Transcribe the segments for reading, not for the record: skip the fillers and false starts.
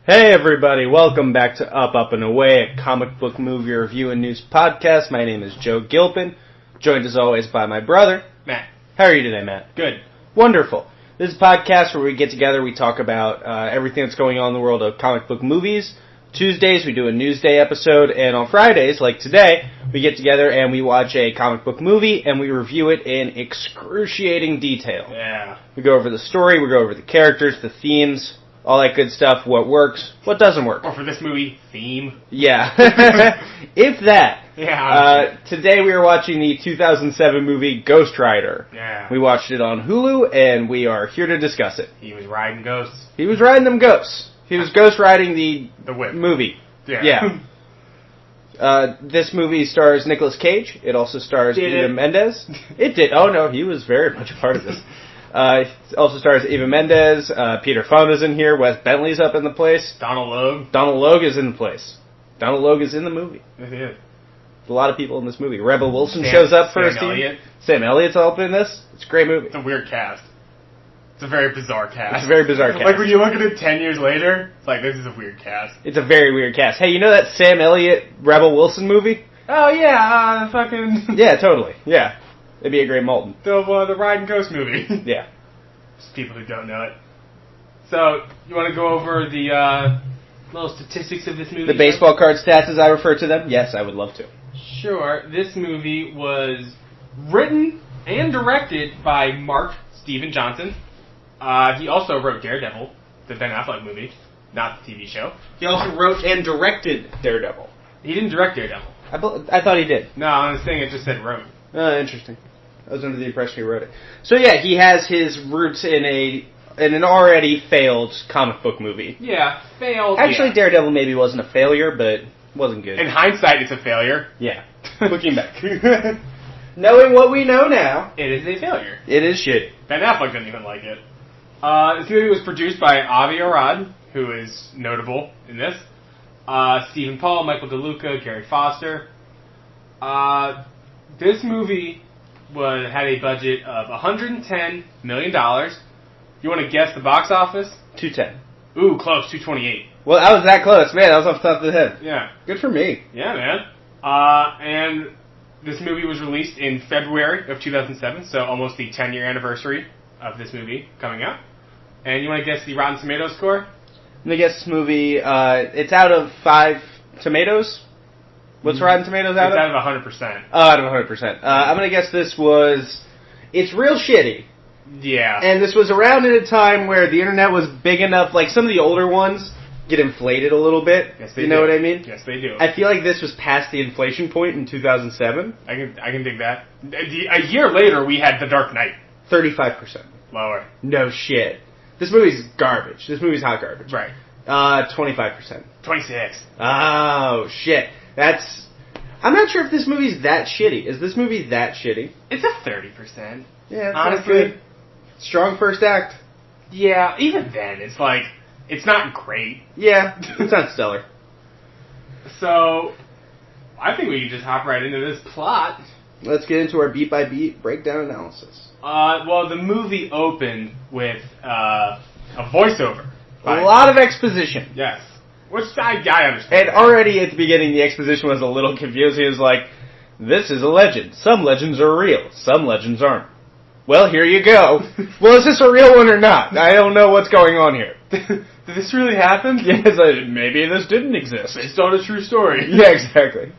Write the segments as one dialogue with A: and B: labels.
A: Hey everybody, welcome back to Up and Away, a comic book movie review and news podcast. My name is Joe Gilpin, joined as always by my brother,
B: Matt.
A: How are you today, Matt?
B: Good.
A: Wonderful. This is a podcast where we get together, we talk about everything that's going on in the world of comic book movies. Tuesdays we do a Newsday episode, and on Fridays, like today, we get together and we watch a comic book movie and we review it in excruciating detail.
B: Yeah.
A: We go over the story, we go over the characters, the themes, all that good stuff, what works, what doesn't work.
B: Or for this movie, theme.
A: Yeah. If that.
B: Yeah.
A: Today we are watching the 2007 movie Ghost Rider.
B: Yeah.
A: We watched it on Hulu, and we are here to discuss it.
B: He was riding ghosts.
A: He was riding them ghosts. He was ghost riding the
B: whip.
A: movie.
B: Yeah.
A: This movie stars Nicolas Cage. It also stars Eva Mendes. It did. Oh, no, he was very much a part of this. It also stars Eva Mendes. Peter Fonda's in here. Wes Bentley's up in the place.
B: Donald Logue.
A: Donald Logue is in the place. Donald Logue is in the movie.
B: Yes, he is.
A: A lot of people in this movie. Rebel Wilson shows up for a scene. Sam Elliott's up in this. It's a great movie.
B: It's a weird cast. It's a very bizarre cast.
A: It's a very bizarre cast.
B: Like when you look at it 10 years later, it's like, this is a weird cast.
A: It's a very weird cast. Hey, you know that Sam Elliott Rebel Wilson movie?
B: Oh yeah, fucking...
A: Yeah, totally. Yeah. It'd be a great Molten.
B: The Riding Ghost movie.
A: Yeah.
B: Just people who don't know it. So, you want to go over the little statistics of this movie?
A: The baseball card stats, as I refer to them? Yes, I would love to.
B: Sure. This movie was written and directed by Mark Steven Johnson. He also wrote Daredevil, the Ben Affleck movie, not the TV show.
A: He also wrote and directed Daredevil.
B: He didn't direct Daredevil.
A: I thought he did.
B: No, on this thing it just said wrote.
A: Interesting. I was under the impression he wrote it. So yeah, he has his roots in an already failed comic book movie.
B: Yeah, failed.
A: Actually,
B: yeah.
A: Daredevil maybe wasn't a failure, but wasn't good.
B: In hindsight, it's a failure.
A: Yeah. Looking back. Knowing what we know now,
B: it is a failure.
A: It is shitty.
B: Ben Affleck didn't even like it. This movie was produced by Avi Arad, who is notable in this. Stephen Paul, Michael DeLuca, Gary Foster. This movie had a budget of $110 million. You want to guess the box office?
A: 210.
B: Ooh, close, 228.
A: Well, I was that close. Man, that was off the top of the head.
B: Yeah.
A: Good for me.
B: Yeah, man. And this movie was released in February of 2007, so almost the 10-year anniversary of this movie coming out. And you want to guess the Rotten Tomatoes score?
A: I'm going to guess this movie, it's out of 5 tomatoes. What's Rotten Tomatoes out of?
B: It's out of 100%.
A: Oh, out of 100%. I'm going to guess this was... It's real shitty.
B: Yeah.
A: And this was around at a time where the internet was big enough, like some of the older ones get inflated a little bit.
B: Yes, they do.
A: You know what I mean?
B: Yes, they do.
A: I feel like this was past the inflation point in 2007.
B: I can dig that. A year later, we had The Dark Knight.
A: 35%.
B: Lower.
A: No shit. This movie's garbage. This movie's hot garbage.
B: Right.
A: 25%.
B: 26.
A: Oh, shit. I'm not sure if this movie's that shitty. Is this movie that shitty?
B: It's a 30%.
A: Yeah, it's
B: honestly.
A: good. Strong first act.
B: Yeah, even then, it's like, it's not great.
A: Yeah, it's not stellar.
B: So, I think we can just hop right into this plot.
A: Let's get into our beat-by-beat breakdown analysis.
B: Well, the movie opened with a voiceover.
A: A lot of exposition.
B: Yes. Which I understand.
A: And already at the beginning, the exposition was a little confusing. It was like, this is a legend. Some legends are real. Some legends aren't. Well, here you go. Well, is this a real one or not? I don't know what's going on here.
B: Did this really happen?
A: Yes, maybe this didn't exist.
B: Based on a true story.
A: Yeah, exactly.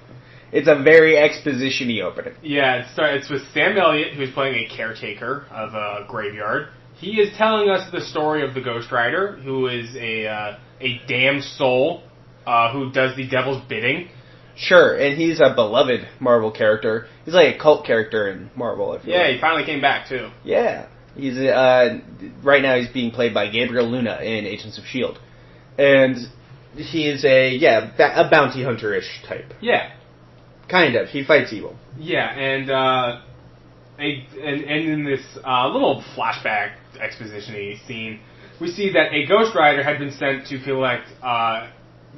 A: It's a very exposition-y opening.
B: Yeah, it's with Sam Elliott, who's playing a caretaker of a graveyard. He is telling us the story of the Ghost Rider, who is a damned soul who does the devil's bidding.
A: Sure, and he's a beloved Marvel character. He's like a cult character in Marvel, I feel like.
B: He finally came back, too.
A: Yeah. He's right now he's being played by Gabriel Luna in Agents of S.H.I.E.L.D. And he's a bounty hunter-ish type.
B: Yeah.
A: Kind of. He fights evil.
B: Yeah, and in this little flashback exposition-y scene, we see that a Ghost Rider had been sent to collect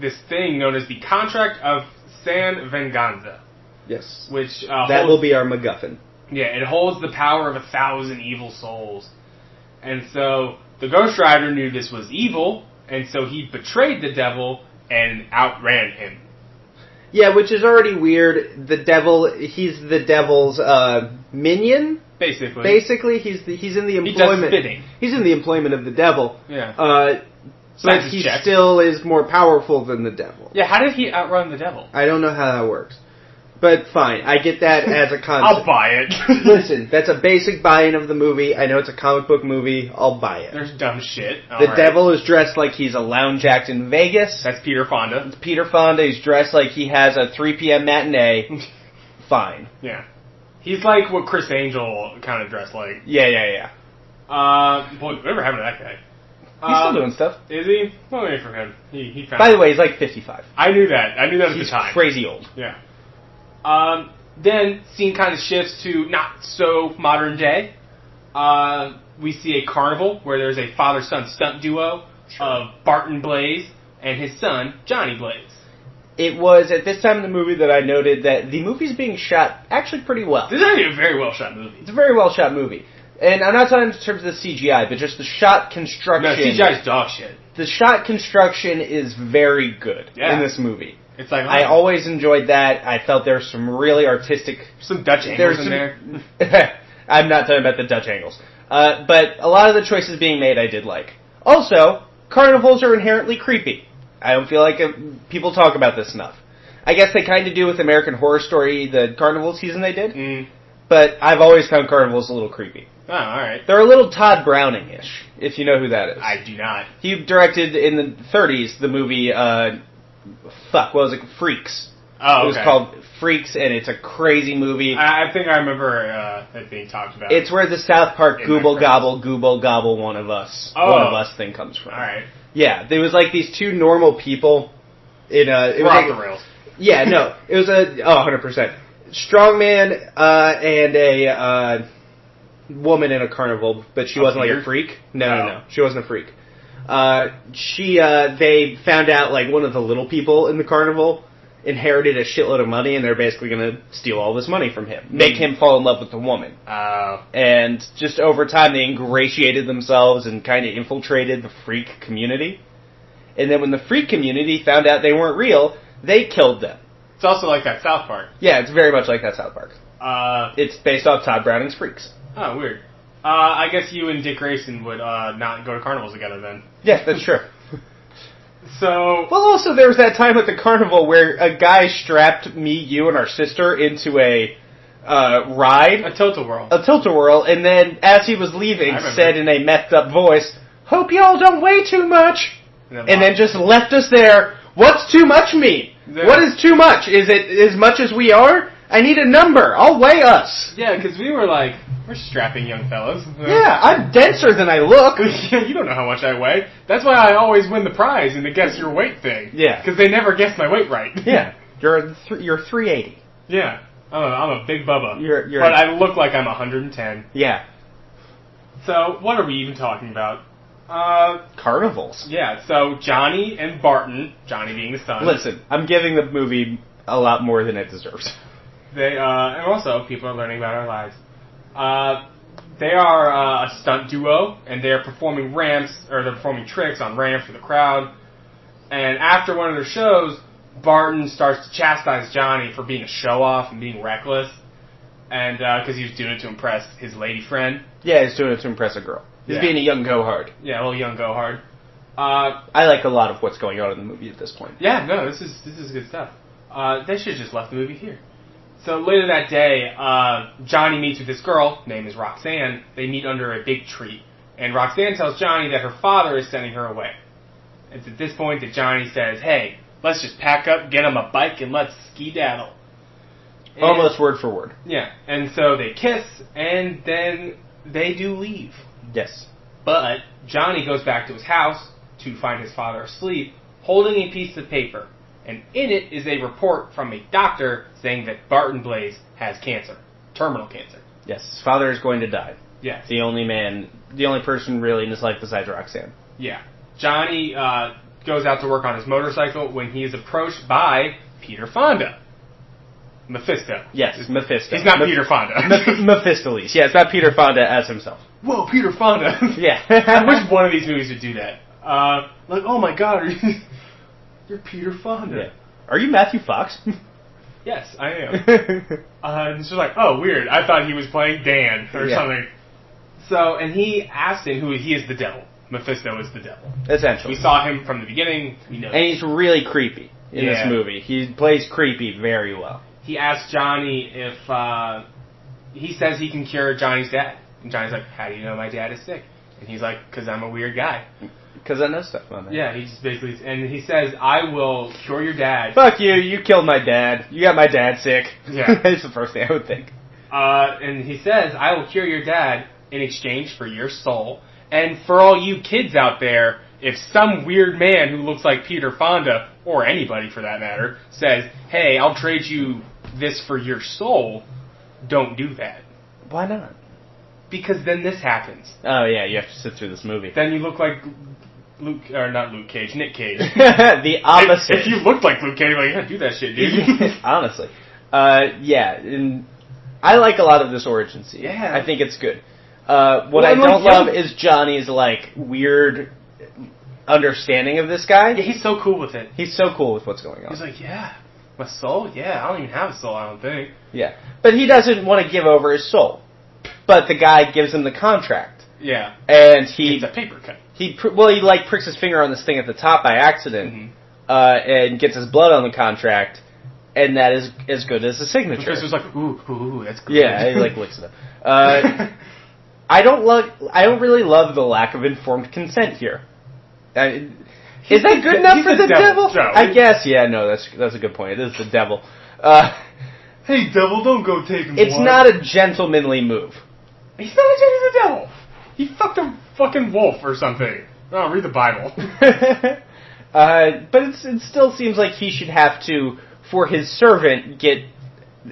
B: this thing known as the Contract of San Venganza.
A: Yes.
B: Which
A: that will be our MacGuffin.
B: Yeah, it holds the power of 1,000 evil souls. And so the Ghost Rider knew this was evil, and so he betrayed the devil and outran him.
A: Yeah, which is already weird. The devil, he's the devil's minion.
B: Basically,
A: he's in the employment.
B: He does spitting.
A: He's in the employment of the devil.
B: Yeah.
A: But he still is more powerful than the devil.
B: Yeah, how did he outrun the devil?
A: I don't know how that works. But fine, I get that as a concept.
B: I'll buy it.
A: Listen, that's a basic buy-in of the movie. I know it's a comic book movie. I'll buy it.
B: There's dumb shit.
A: The devil is dressed like he's a lounge act in Vegas.
B: That's Peter Fonda.
A: It's Peter Fonda. He's dressed like he has a 3 p.m. matinee. Fine.
B: Yeah. He's like what Chris Angel kind of dressed like.
A: Yeah.
B: Boy, whatever happened to that guy?
A: He's still doing stuff.
B: Is he? Well, maybe for him. He found
A: By the way, he's like 55.
B: I knew that. At the
A: He's
B: time.
A: crazy old.
B: Yeah. Then, scene kind of shifts to not so modern day. We see a carnival where there's a father-son stunt duo of Barton Blaze and his son, Johnny Blaze.
A: It was at this time in the movie that I noted that the movie's being shot actually pretty well.
B: This is actually a very well-shot movie.
A: It's a very well-shot movie. And I'm not talking in terms of the CGI, but just the shot construction.
B: No, CGI's dog shit.
A: The shot construction is very good in this movie.
B: It's like,
A: I always enjoyed that. I felt there was some really artistic...
B: Some Dutch angles in there.
A: I'm not talking about the Dutch angles. But a lot of the choices being made I did like. Also, carnivals are inherently creepy. I don't feel like people talk about this enough. I guess they kind of do with American Horror Story, the carnival season they did.
B: Mm.
A: But I've always found carnivals a little creepy.
B: Oh, alright.
A: They're a little Todd Browning-ish, if you know who that is.
B: I do not.
A: He directed in the 30s the movie, Freaks.
B: Oh, okay.
A: It was called Freaks, and it's a crazy movie.
B: I think I remember it being talked about.
A: It's where the South Park Gooble Gobble one of us thing comes from.
B: Alright.
A: Yeah, there was like these two normal people in a... It was
B: off
A: like,
B: the rails.
A: Yeah, no. It was 100%. Strongman and a woman in a carnival, but she wasn't like a freak. No. She wasn't a freak. They found out like one of the little people in the carnival inherited a shitload of money, and they're basically going to steal all this money from him. Make him fall in love with the woman. And just over time, they ingratiated themselves and kind of infiltrated the freak community. And then when the freak community found out they weren't real, they killed them.
B: It's also like that South Park.
A: Yeah, it's very much like that South Park. It's based off Todd Browning's Freaks.
B: Oh, weird. I guess you and Dick Grayson would not go to carnivals together then.
A: Yeah, that's true.
B: So...
A: Well, also, there was that time at the carnival where a guy strapped me, you, and our sister into a ride.
B: A tilt-a-whirl.
A: A tilt-a-whirl, and then, as he was leaving, said in a messed-up voice, "Hope y'all don't weigh too much." And then just left us there. What's too much mean? What is too much? Is it as much as we are? I need a number. I'll weigh us.
B: Yeah, because we were like, we're strapping young fellas.
A: Yeah, I'm denser than I look.
B: You don't know how much I weigh. That's why I always win the prize in the guess your weight thing.
A: Yeah.
B: Because they never guess my weight right.
A: Yeah. You're 380.
B: Yeah. I'm a big bubba.
A: You're
B: but I look like I'm 110.
A: Yeah.
B: So, what are we even talking about?
A: Carnivals.
B: Yeah, so Johnny and Barton, Johnny being the son.
A: Listen, I'm giving the movie a lot more than it deserves.
B: They, and also, people are learning about our lives. They are a stunt duo, and they're performing they're performing tricks on ramps for the crowd. And after one of their shows, Barton starts to chastise Johnny for being a show-off and being reckless. And, because he was doing it to impress his lady friend.
A: Yeah, he's doing it to impress a girl. He's being a young go-hard.
B: Yeah, a little young go-hard.
A: I like a lot of what's going on in the movie at this point.
B: Yeah, no, this is good stuff. They should have just left the movie here. So later that day, Johnny meets with this girl, name is Roxanne. They meet under a big tree. And Roxanne tells Johnny that her father is sending her away. It's at this point that Johnny says, "Hey, let's just pack up, get on a bike, and let's skedaddle."
A: Almost word for word.
B: Yeah, and so they kiss, and then they do leave.
A: Yes.
B: But Johnny goes back to his house to find his father asleep, holding a piece of paper. And in it is a report from a doctor saying that Barton Blaze has cancer. Terminal cancer.
A: Yes, his father is going to die.
B: Yes.
A: The only person really in his life besides Roxanne.
B: Yeah. Johnny goes out to work on his motorcycle when he is approached by Peter Fonda. Mephisto.
A: Yes, it's Mephisto.
B: He's not Peter Fonda.
A: Mephistopheles. Yeah, it's not Peter Fonda as himself.
B: Whoa, Peter Fonda.
A: Yeah.
B: I wish one of these movies would do that. Like, oh my god, you're Peter Fonda.
A: Yeah. Are you Matthew Fox?
B: Yes, I am. And she's like, oh, weird. I thought he was playing Dan or something. So, and he asked him who he is the devil. Mephisto is the devil.
A: Essentially.
B: We saw him from the beginning. We know.
A: And he's really creepy in this movie. He plays creepy very well.
B: He asked Johnny if, he says he can cure Johnny's dad. And Johnny's like, how do you know my dad is sick? And he's like, because I'm a weird guy. Because
A: I know stuff on that.
B: Yeah, he just basically, and he says, I will cure your dad.
A: Fuck you, you killed my dad. You got my dad sick.
B: Yeah.
A: That's the first thing I would think.
B: And he says, I will cure your dad in exchange for your soul. And for all you kids out there, if some weird man who looks like Peter Fonda, or anybody for that matter, says, hey, I'll trade you this for your soul, don't do that.
A: Why not?
B: Because then this happens.
A: Oh yeah, you have to sit through this movie.
B: Then you look like Nick Cage.
A: The opposite.
B: If you looked like Luke Cage, like, yeah, do that shit, dude.
A: Honestly. Yeah, and I like a lot of this origin scene.
B: Yeah.
A: I think it's good. What I don't love is Johnny's, like, weird understanding of this guy.
B: Yeah, he's so cool with it.
A: He's so cool with what's going on.
B: He's like, yeah, my soul? Yeah, I don't even have a soul, I don't think.
A: Yeah. But he doesn't want to give over his soul. But the guy gives him the contract.
B: Yeah.
A: And he...
B: It's a paper cut.
A: He like, pricks his finger on this thing at the top by accident, and gets his blood on the contract, and that is as good as a signature.
B: Because it's like, ooh, that's good.
A: Yeah, he, like, licks it up. I don't really love the lack of informed consent here. Is that good enough for the devil?
B: No.
A: I guess, yeah, no, that's a good point. It is the devil.
B: Hey, devil, don't go taking
A: It's
B: blood.
A: not a gentlemanly move.
B: He's not a devil. He fucked a fucking wolf or something. Oh, read the Bible.
A: But it still seems like he should have to, for his servant, get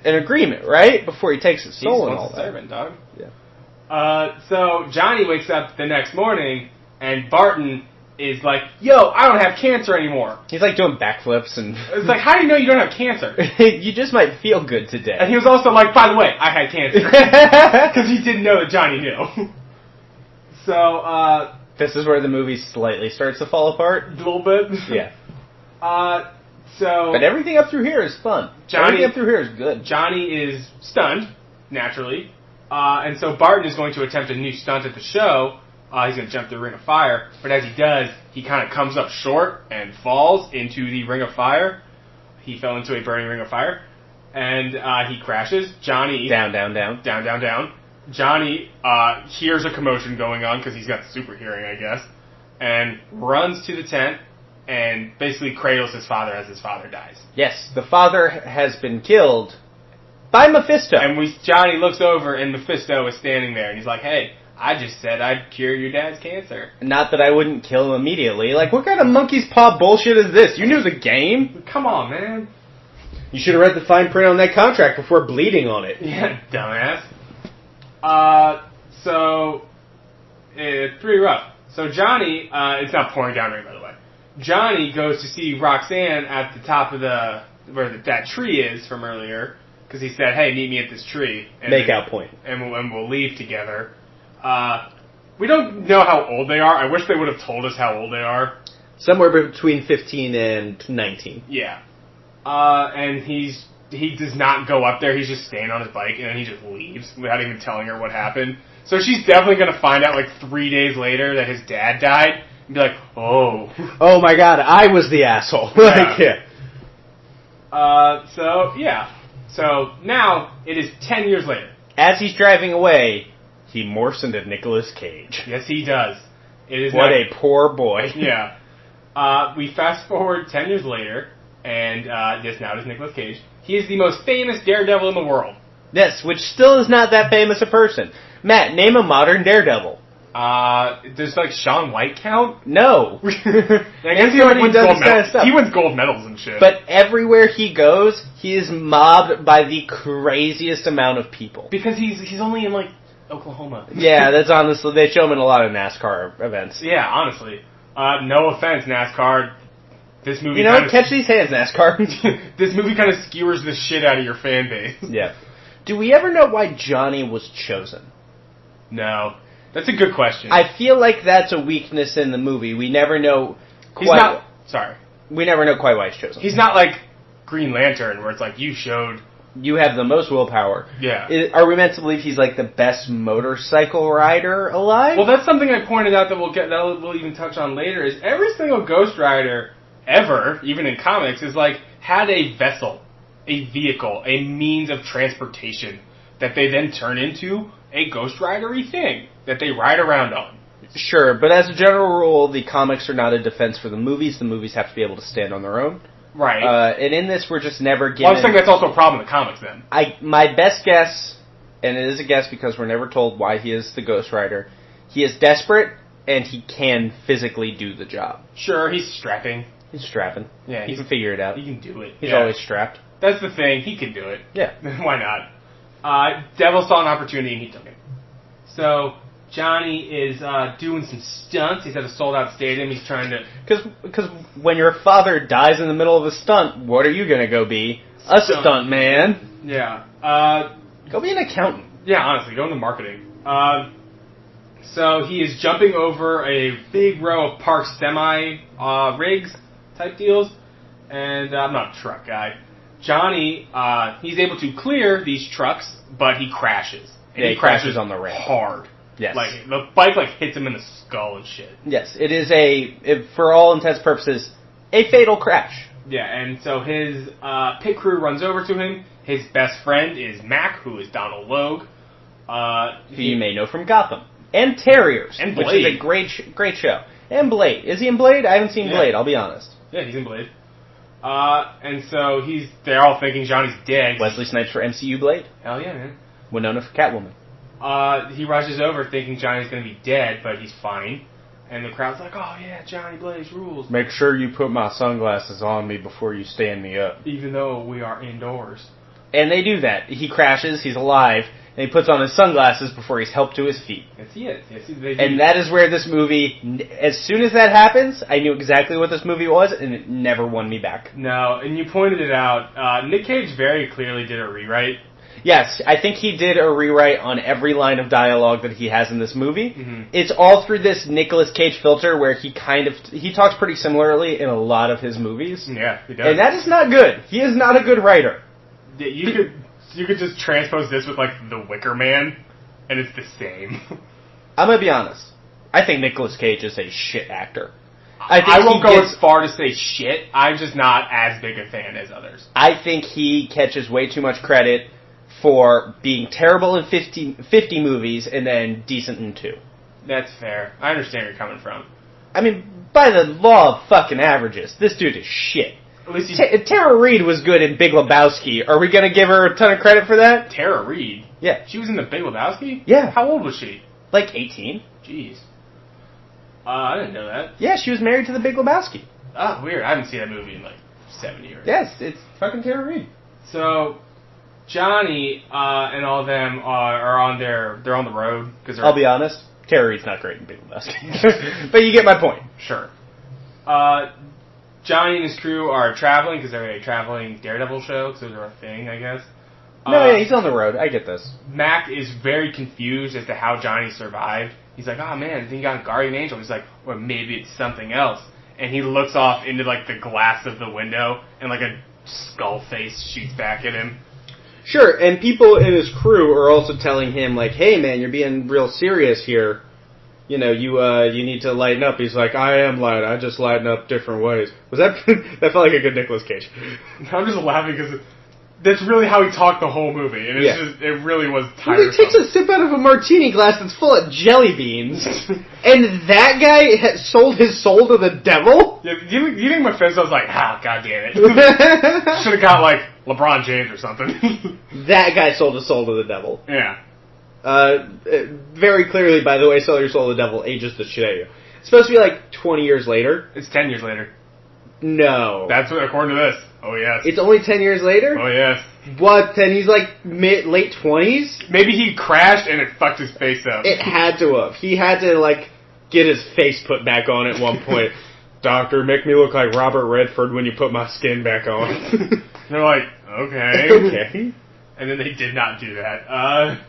A: an agreement, right? Before he takes his soul and all that.
B: Servant, dog.
A: Yeah.
B: So Johnny wakes up the next morning, and Barton is like, yo, I don't have cancer anymore.
A: He's like doing backflips and...
B: It's like, how do you know you don't have cancer?
A: You just might feel good today.
B: And he was also like, by the way, I had cancer. Because he didn't know that Johnny knew. So,
A: this is where the movie slightly starts to fall apart.
B: A little bit.
A: Yeah.
B: But
A: everything up through here is fun. Everything up through here is good.
B: Johnny is stunned, naturally. And so Barton is going to attempt a new stunt at the show. He's going to jump the ring of fire. But as he does, he kind of comes up short and falls into the ring of fire. He fell into a burning ring of fire. And he crashes. Johnny...
A: Down.
B: Johnny hears a commotion going on because he's got super hearing, I guess. And runs to the tent and basically cradles his father as his father dies.
A: Yes, the father has been killed by Mephisto.
B: And Johnny looks over and Mephisto is standing there. And he's like, hey... I just said I'd cure your dad's cancer.
A: Not that I wouldn't kill him immediately. Like, what kind of monkey's paw bullshit is this? You knew the game?
B: Come on, man.
A: You should have read the fine print on that contract before bleeding on it.
B: Yeah, dumbass. So, it's pretty rough. So Johnny, it's not pouring down rain, by the way. Johnny goes to see Roxanne at the top of where that tree is from earlier, because he said, hey, meet me at this tree.
A: Make out point.
B: And we'll leave together. We don't know how old they are. I wish they would have told us how old they are.
A: Somewhere between 15 and 19.
B: Yeah. And he does not go up there. He's just staying on his bike, and then he just leaves without even telling her what happened. So she's definitely going to find out, like, 3 days later that his dad died, and be like, oh.
A: Oh, my God, I was the asshole.
B: So now, it is 10 years later.
A: As he's driving away... He morphs into Nicolas Cage.
B: Yes, he does.
A: What a poor boy.
B: Yeah. We fast forward 10 years later, and this now is Nicolas Cage. He is the most famous daredevil in the world.
A: Yes, which still is not that famous a person. Matt, name a modern daredevil.
B: Does, like, Shaun White count?
A: No.
B: I guess he wins gold medals. He wins gold medals and shit.
A: But everywhere he goes, he is mobbed by the craziest amount of people.
B: Because he's only in, like, Oklahoma.
A: Yeah, that's honestly, they show him in a lot of NASCAR events.
B: Yeah, honestly. No offense, NASCAR. This movie
A: catch these hands, NASCAR.
B: This movie kind of skewers the shit out of your fan base.
A: Yeah. Do we ever know why Johnny was chosen?
B: No. That's a good question.
A: I feel like that's a weakness in the movie. We never know quite... We never know quite why he's chosen.
B: He's not like Green Lantern, where it's like, you showed...
A: You have the most willpower.
B: Yeah.
A: Are we meant to believe he's like the best motorcycle rider alive?
B: Well, that's something I pointed out that we'll even touch on later, is every single Ghost Rider ever, even in comics, is like, had a vessel, a vehicle, a means of transportation that they then turn into a Ghost Rider-y thing that they ride around on.
A: Sure, but as a general rule, the comics are not a defense for the movies. The movies have to be able to stand on their own.
B: Right.
A: And in this, we're just never given...
B: Well, I'm saying that's also a problem in the comics, then.
A: My best guess, and it is a guess because we're never told why he is the Ghost Rider, he is desperate, and he can physically do the job.
B: Sure, he's strapping.
A: He's strapping.
B: Yeah,
A: he can figure it out.
B: He can do it.
A: He's always strapped.
B: That's the thing. He can do it.
A: Yeah.
B: Why not? Devil saw an opportunity, and he took it. So... Johnny is doing some stunts. He's at a sold-out stadium. He's trying to...
A: Because when your father dies in the middle of a stunt, what are you going to go be? A stunt man.
B: Yeah.
A: Go be an accountant.
B: Yeah, honestly, go into marketing. So he is jumping over a big row of parked semi-rigs type deals. And I'm not a truck guy. Johnny, he's able to clear these trucks, but he crashes. And
A: he crashes on the ramp.
B: Hard.
A: Yes.
B: Like, the bike, hits him in the skull and shit.
A: Yes, it is for all intents and purposes, a fatal crash.
B: Yeah, and so his pit crew runs over to him. His best friend is Mac, who is Donald Logue.
A: Who you may know from Gotham. And Terriers.
B: And Blade.
A: Which is a great show. And Blade. Is he in Blade? I haven't seen Blade, I'll be honest.
B: Yeah, he's in Blade. And so they're all thinking Johnny's dead.
A: Wesley Snipes for MCU Blade.
B: Hell yeah, man.
A: Winona for Catwoman.
B: He rushes over thinking Johnny's going to be dead, but he's fine. And the crowd's like, oh yeah, Johnny Blaze rules.
A: Make sure you put my sunglasses on me before you stand me up.
B: Even though we are indoors.
A: And they do that. He crashes, he's alive, and he puts on his sunglasses before he's helped to his feet.
B: Yes, he is. Yes, they do.
A: And that is where this movie, as soon as that happens, I knew exactly what this movie was, and it never won me back.
B: No, and you pointed it out. Nick Cage very clearly did a rewrite.
A: Yes, I think he did a rewrite on every line of dialogue that he has in this movie.
B: Mm-hmm.
A: It's all through this Nicolas Cage filter where he talks pretty similarly in a lot of his movies.
B: Yeah, he does.
A: And that is not good. He is not a good writer.
B: You could just transpose this with The Wicker Man, and it's the same.
A: I'm gonna be honest. I think Nicolas Cage is a shit actor.
B: I won't go as far to say shit. I'm just not as big a fan as others.
A: I think he catches way too much credit for being terrible in 50 movies and then decent in 2.
B: That's fair. I understand where you're coming from.
A: I mean, by the law of fucking averages, this dude is shit.
B: At least
A: Tara Reid was good in Big Lebowski. Are we going to give her a ton of credit for that?
B: Tara Reid?
A: Yeah.
B: She was in the Big Lebowski?
A: Yeah.
B: How old was she?
A: 18.
B: Jeez. I didn't know that.
A: Yeah, she was married to the Big Lebowski.
B: Oh, weird. I haven't seen that movie in 7 years.
A: Yes, it's fucking Tara Reid.
B: So... Johnny and all of them are on the road because
A: I'll be honest, Tara Reid's not great in Big Lebowski, but you get my point.
B: Sure. Johnny and his crew are traveling because they're a traveling Daredevil show because those are a thing, I guess.
A: Yeah, he's on the road. I get this.
B: Mac is very confused as to how Johnny survived. He's like, oh man, then you got a guardian angel. He's like, or maybe it's something else. And he looks off into the glass of the window, and a skull face shoots back at him.
A: Sure, and people in his crew are also telling him, hey man, you're being real serious here. You know, you need to lighten up. He's like, I am light. I just lighten up different ways. Was that that felt like a good Nicolas Cage?
B: I'm just laughing because that's really how he talked the whole movie, and it really was tiresome.
A: He takes a sip out of a martini glass that's full of jelly beans, and that guy sold his soul to the devil?
B: Yeah, do you think my friends was like, god damn it. Should have got, LeBron James or something.
A: That guy sold his soul to the devil.
B: Yeah.
A: Very clearly, by the way, sell your soul to the devil ages the shit out of you. It's supposed to be 20 years later.
B: It's 10 years later.
A: No.
B: That's what, according to this. Oh, yes.
A: It's only 10 years later?
B: Oh, yes.
A: What, then he's late 20s?
B: Maybe he crashed and it fucked his face up.
A: It had to have. He had to, get his face put back on at one point. Doctor, make me look like Robert Redford when you put my skin back on. They're like, okay. Okay.
B: And then they did not do that.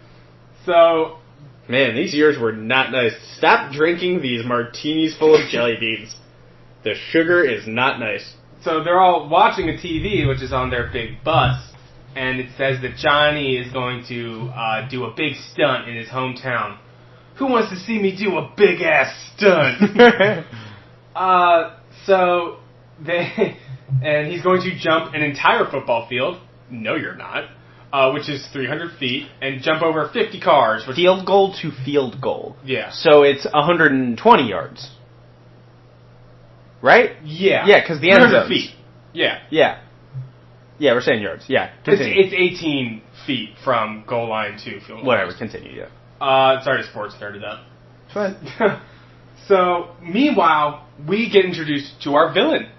B: So,
A: Man, these years were not nice. Stop drinking these martinis full of jelly beans. The sugar is not nice.
B: So they're all watching a TV, which is on their big bus, and it says that Johnny is going to do a big stunt in his hometown. Who wants to see me do a big-ass stunt? And he's going to jump an entire football field. No, you're not. Which is 300 feet, and jump over 50 cars.
A: Field goal to field goal.
B: Yeah.
A: So it's 120 yards. Right?
B: Yeah.
A: Yeah, because the end zone.
B: feet. Yeah.
A: Yeah. Yeah, we're saying yards. Yeah.
B: It's 18 feet from goal line to field goal.
A: Whatever, continue, yeah.
B: Sorry to sports nerd it up.
A: Fine.
B: So, meanwhile, we get introduced to our villain.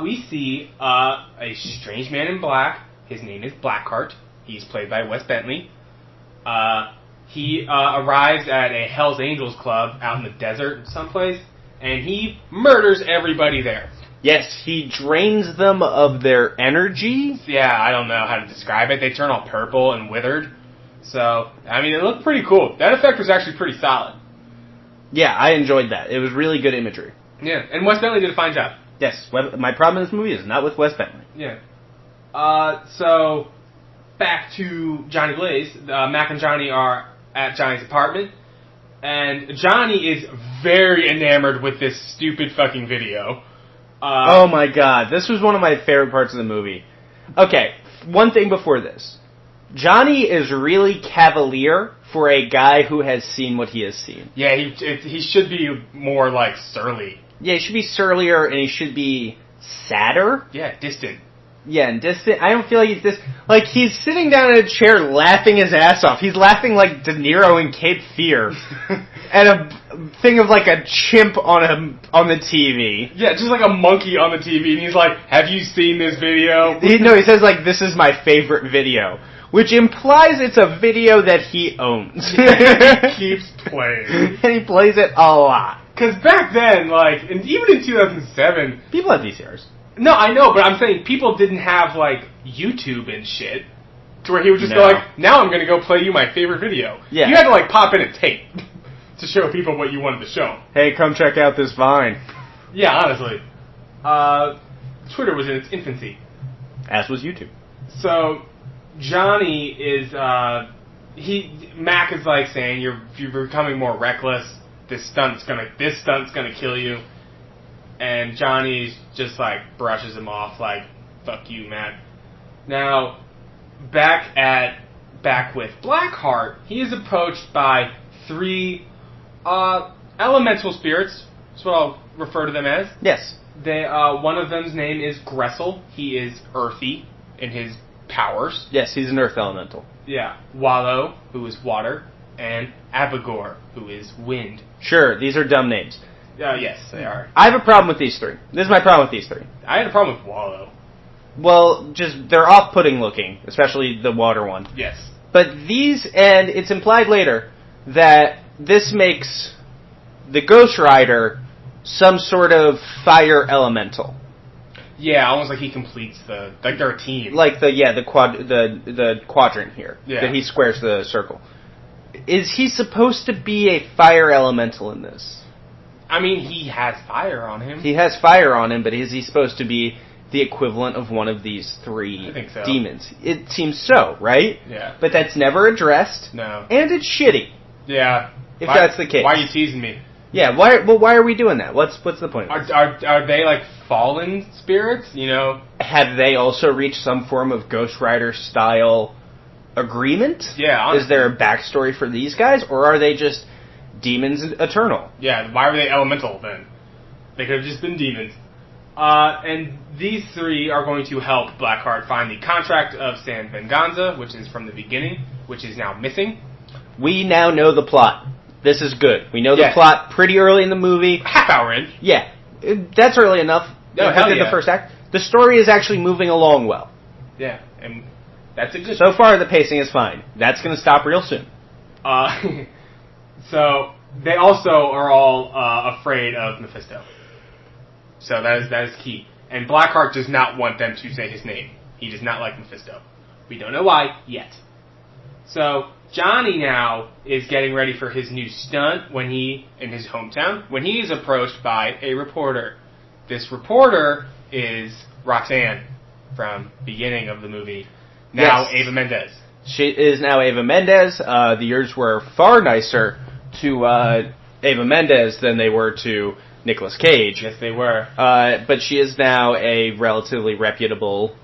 B: We see a strange man in black. His name is Blackheart. He's played by Wes Bentley. He arrives at a Hell's Angels club out in the desert someplace, and he murders everybody there.
A: Yes, he drains them of their energy.
B: Yeah, I don't know how to describe it. They turn all purple and withered. So, I mean, it looked pretty cool. That effect was actually pretty solid.
A: Yeah, I enjoyed that. It was really good imagery.
B: Yeah, and Wes Bentley did a fine job.
A: Yes, my problem in this movie is not with Wes Bentley.
B: Yeah. So, back to Johnny Blaze. Mac and Johnny are at Johnny's apartment, and Johnny is very enamored with this stupid fucking video.
A: Oh my god, this was one of my favorite parts of the movie. Okay, one thing before this. Johnny is really cavalier for a guy who has seen what he has seen.
B: Yeah, he should be more, like, surly.
A: Yeah, he should be surlier, and he should be sadder.
B: Yeah, distant.
A: Yeah, and distant. I don't feel like he's like, he's sitting down in a chair laughing his ass off. He's laughing like De Niro in Cape Fear. And a thing of like a chimp on the TV.
B: Yeah, just like a monkey on the TV, and he's like, have you seen this video?
A: He says like, this is my favorite video. Which implies it's a video that he owns.
B: He keeps playing.
A: And he plays it a lot.
B: Because back then, like, and even in 2007...
A: People had VCRs.
B: No, I know, but I'm saying people didn't have, like, YouTube and shit. To where he would just go like, now I'm going to go play you my favorite video.
A: Yeah.
B: You had to, like, pop in a tape to show people what you wanted to show.
A: Hey, come check out this Vine.
B: Yeah, honestly. Twitter was in its infancy.
A: As was YouTube.
B: So, Johnny is, Mac is, like, saying, you're becoming more reckless. This stunt's gonna kill you. And Johnny just, like, brushes him off, like, fuck you, Mac. Now, back with Blackheart, he is approached by 3 elemental spirits. That's what I'll refer to them as.
A: Yes.
B: They one of them's name is Gressel. He is earthy in his powers.
A: Yes, he's an earth elemental.
B: Yeah. Wallow, who is water, and Abigor, who is wind.
A: Sure, these are dumb names.
B: Yes, they are.
A: I have a problem with these 3. This is my problem with these 3.
B: I had a problem with Wallow.
A: Well, just, they're off-putting looking, especially the water one.
B: Yes.
A: But these, and it's implied later, that this makes the Ghost Rider some sort of fire elemental.
B: Yeah, almost like he completes like they're a team.
A: Like the quadrant here.
B: Yeah.
A: That he squares the circle. Is he supposed to be a fire elemental in this?
B: I mean, he has fire on him.
A: He has fire on him, but is he supposed to be the equivalent of one of these 3
B: I think so.
A: demons? It seems so, right?
B: Yeah.
A: But that's never addressed.
B: No.
A: And it's shitty.
B: Yeah.
A: If that's the case.
B: Why are you teasing me?
A: Yeah, why are we doing that? What's the point of this?
B: Are they like fallen spirits, you know?
A: Have they also reached some form of Ghost Rider style agreement?
B: Yeah, honestly.
A: Is there a backstory for these guys, or are they just demons eternal?
B: Yeah, why were they elemental then? They could have just been demons. And these 3 are going to help Blackheart find the contract of San Venganza, which is from the beginning, which is now missing.
A: We now know the plot. This is good. We know the plot pretty early in the movie.
B: Half hour in.
A: Yeah. That's early enough. Within the first act. The story is actually moving along well.
B: Yeah, and that's a good...
A: So far, the pacing is fine. That's going to stop real soon.
B: So, they also are all afraid of Mephisto. So that is key. And Blackheart does not want them to say his name. He does not like Mephisto. We don't know why, yet. So, Johnny now is getting ready for his new stunt in his hometown, when he is approached by a reporter. This reporter is Roxanne from beginning of the movie. Now Ava Mendes.
A: She is now Ava Mendes. The years were far nicer to Ava Mendes than they were to Nicolas Cage.
B: Yes, they were.
A: But she is now a relatively reputable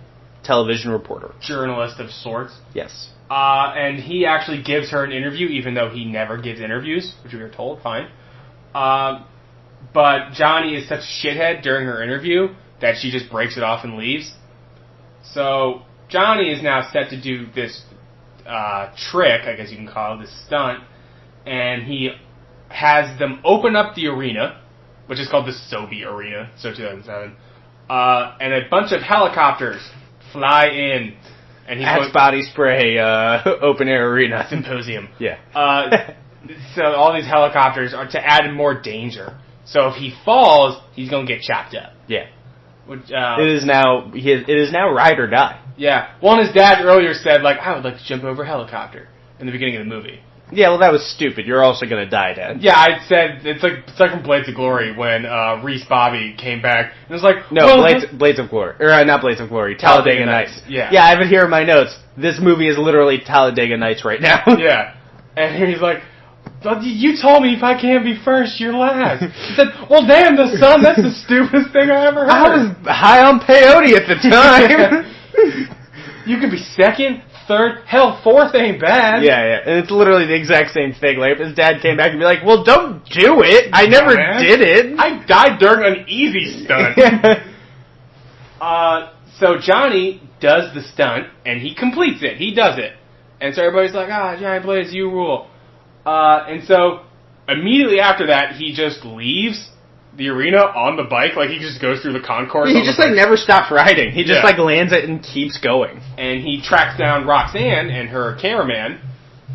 A: television reporter.
B: Journalist of sorts.
A: Yes.
B: And he actually gives her an interview, even though he never gives interviews, which we were told, fine. But Johnny is such a shithead during her interview that she just breaks it off and leaves. So Johnny is now set to do this trick, I guess you can call it, this stunt, and he has them open up the arena, which is called the Sobe Arena, so 2007, and a bunch of helicopters fly in. And
A: Axe Body Spray open air arena
B: symposium.
A: Yeah.
B: So all these helicopters are to add more danger. So if he falls, he's gonna get chopped up.
A: Yeah.
B: Which,
A: it is now ride or die.
B: Yeah. Well, and his dad earlier said, like, I would like to jump over a helicopter in the beginning of the movie.
A: Yeah, well, that was stupid. You're also gonna die, Dad.
B: Yeah, I said it's like from Blades of Glory when Reese Bobby came back and it was like,
A: no, Blades of Glory, or not Blades of Glory, Talladega Nights.
B: Yeah,
A: I have it here in my notes. This movie is literally Talladega Nights right now.
B: Yeah, and he's like, but you told me if I can't be first, you're last. He said, well, damn, son, that's the stupidest thing I ever heard.
A: I was high on peyote at the time.
B: You could be second, third, hell, fourth ain't bad.
A: Yeah, and it's literally the exact same thing. Like, if his dad came back and be like, well, don't do it. I never did it.
B: I died during an easy stunt. So Johnny does the stunt, and he completes it. He does it. And so everybody's like, Johnny Blaze, you rule. And so immediately after that, he just leaves the arena on the bike. Like, he just goes through the concourse.
A: He just, like, never stops riding. He just, like, lands it and keeps going.
B: And he tracks down Roxanne and her cameraman.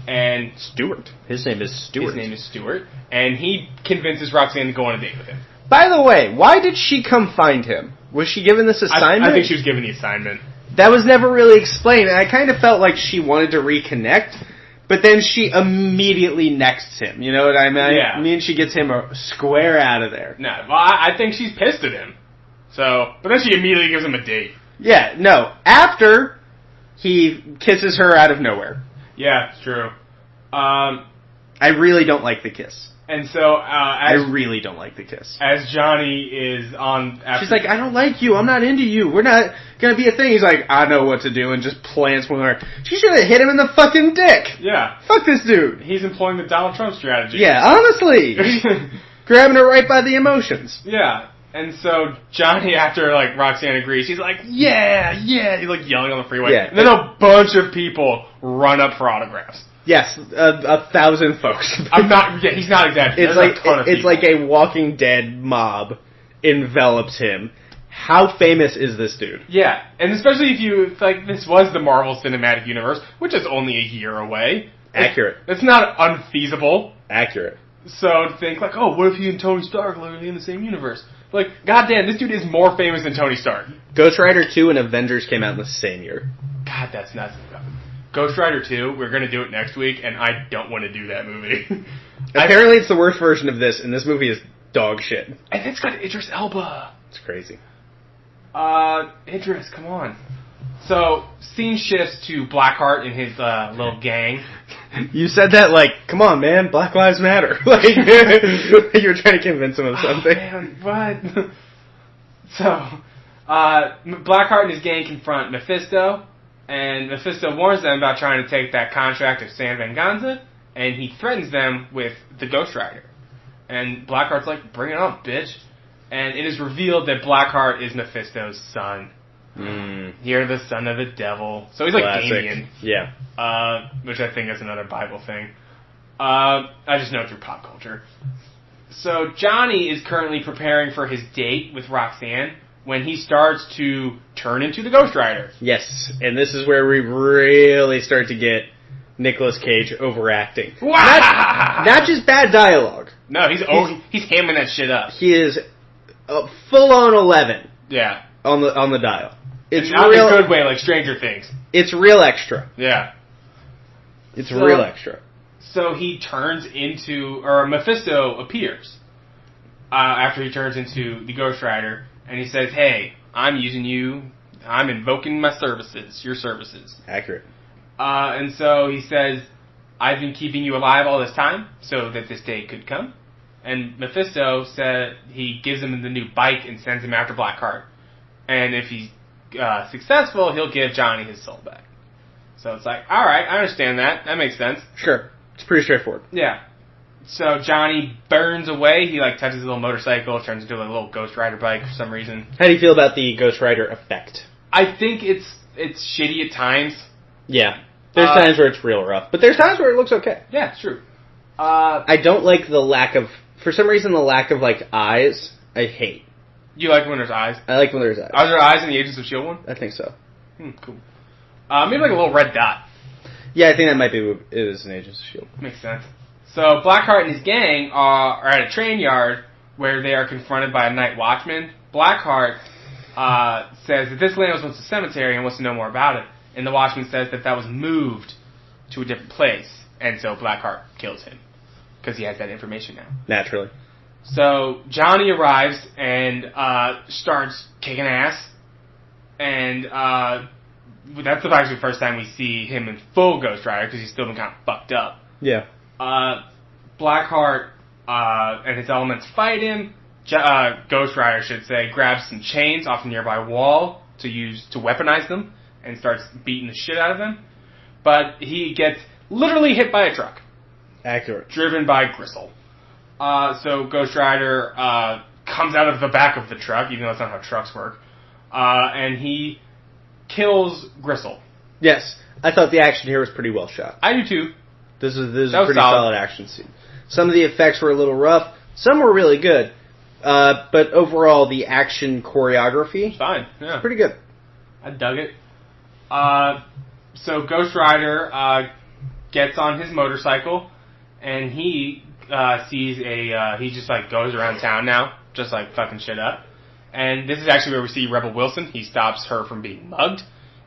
B: And
A: Stuart. His name is Stuart.
B: And he convinces Roxanne to go on a date with him.
A: By the way, why did she come find him? Was she given this assignment?
B: I think she was given the assignment.
A: That was never really explained, and I kind of felt like she wanted to reconnect, but then she immediately nexts him. You know what I mean?
B: Yeah.
A: I mean, she gets him a square out of there.
B: No, well, I think she's pissed at him. So, but then she immediately gives him a date.
A: Yeah, no. After he kisses her out of nowhere.
B: Yeah, it's true.
A: I really don't like the kiss.
B: And so,
A: I really don't like the kiss.
B: As Johnny is on...
A: She's like, I don't like you. I'm not into you. We're not going to be a thing. He's like, I know what to do, and just plants one on her. She should have hit him in the fucking dick.
B: Yeah.
A: Fuck this dude.
B: He's employing the Donald Trump strategy.
A: Yeah, honestly. Grabbing her right by the emotions.
B: Yeah. And so, Johnny, after, like, Roxanne agrees, he's like, yeah. He's, like, yelling on the freeway.
A: Yeah.
B: And then a bunch of people run up for autographs.
A: Yes, 1,000 folks.
B: He's not exaggerating.
A: It's like a Walking Dead mob envelops him. How famous is this dude?
B: Yeah, and especially if like, this was the Marvel Cinematic Universe, which is only a year away.
A: Accurate.
B: It's not unfeasible.
A: Accurate.
B: So to think, like, oh, what if he and Tony Stark are literally in the same universe? Like, goddamn, this dude is more famous than Tony Stark.
A: Ghost Rider 2 and Avengers came out in the same year.
B: God, that's nuts. Ghost Rider 2, we're going to do it next week, and I don't want to do that movie.
A: Apparently it's the worst version of this, and this movie is dog shit.
B: And it's got Idris Elba.
A: It's crazy.
B: Idris, come on. So, scene shifts to Blackheart and his little gang.
A: You said that like, come on, man, Black Lives Matter. Like, you were trying to convince him of something.
B: Oh, man, what? So, Blackheart and his gang confront Mephisto. And Mephisto warns them about trying to take that contract of San Venganza, and he threatens them with the Ghost Rider. And Blackheart's like, bring it on, bitch. And it is revealed that Blackheart is Mephisto's son. You're the son of the devil. So he's like
A: Classic.
B: Damien.
A: Yeah.
B: Which I think is another Bible thing. I just know through pop culture. So Johnny is currently preparing for his date with Roxanne when he starts to turn into the Ghost Rider.
A: Yes, and this is where we really start to get Nicolas Cage overacting. Not just bad dialogue.
B: No, he's hamming that shit up.
A: He is full on 11.
B: Yeah.
A: On the dial. It's
B: not
A: real,
B: in a good way, like Stranger Things.
A: It's real extra.
B: Yeah.
A: It's real extra.
B: So he turns into, or Mephisto appears after he turns into the Ghost Rider, and he says, "Hey, I'm using you. I'm invoking my services, your services."
A: Accurate.
B: And so he says, "I've been keeping you alive all this time so that this day could come." And Mephisto said he gives him the new bike and sends him after Blackheart. And if he's successful, he'll give Johnny his soul back. So it's like, all right, I understand that. That makes sense.
A: Sure. It's pretty straightforward.
B: Yeah. So Johnny burns away. He touches his little motorcycle, turns into a little Ghost Rider bike for some reason.
A: How do you feel about the Ghost Rider effect?
B: I think it's shitty at times.
A: Yeah. There's times where it's real rough, but there's times where it looks okay.
B: Yeah, it's true.
A: I don't like the lack of, for some reason, the lack of, eyes, I hate.
B: You like when there's eyes?
A: I like when there's eyes.
B: Are there eyes in the Agents of S.H.I.E.L.D. one?
A: I think so.
B: Cool. Maybe a little red dot.
A: Yeah, I think that might be what it is in Agents of S.H.I.E.L.D.
B: Makes sense. So Blackheart and his gang are at a train yard where they are confronted by a night watchman. Blackheart says that this land was once a cemetery and wants to know more about it. And the watchman says that was moved to a different place. And so Blackheart kills him because he has that information now.
A: Naturally.
B: So Johnny arrives and starts kicking ass. And that's actually the first time we see him in full Ghost Rider because he's still been kind of fucked up.
A: Yeah.
B: Blackheart and his elements fight him. Ghost Rider, should say, grabs some chains off a nearby wall to weaponize them and starts beating the shit out of him. But he gets literally hit by a truck.
A: Accurate.
B: Driven by Gristle. So Ghost Rider comes out of the back of the truck, even though that's not how trucks work, and he kills Gristle.
A: Yes. I thought the action here was pretty well shot.
B: I do too.
A: This is a pretty solid action scene. Some of the effects were a little rough. Some were really good. But overall, the action choreography...
B: Fine, yeah.
A: Pretty good.
B: I dug it. So Ghost Rider gets on his motorcycle, and he sees he just goes around town now, just fucking shit up. And this is actually where we see Rebel Wilson. He stops her from being mugged.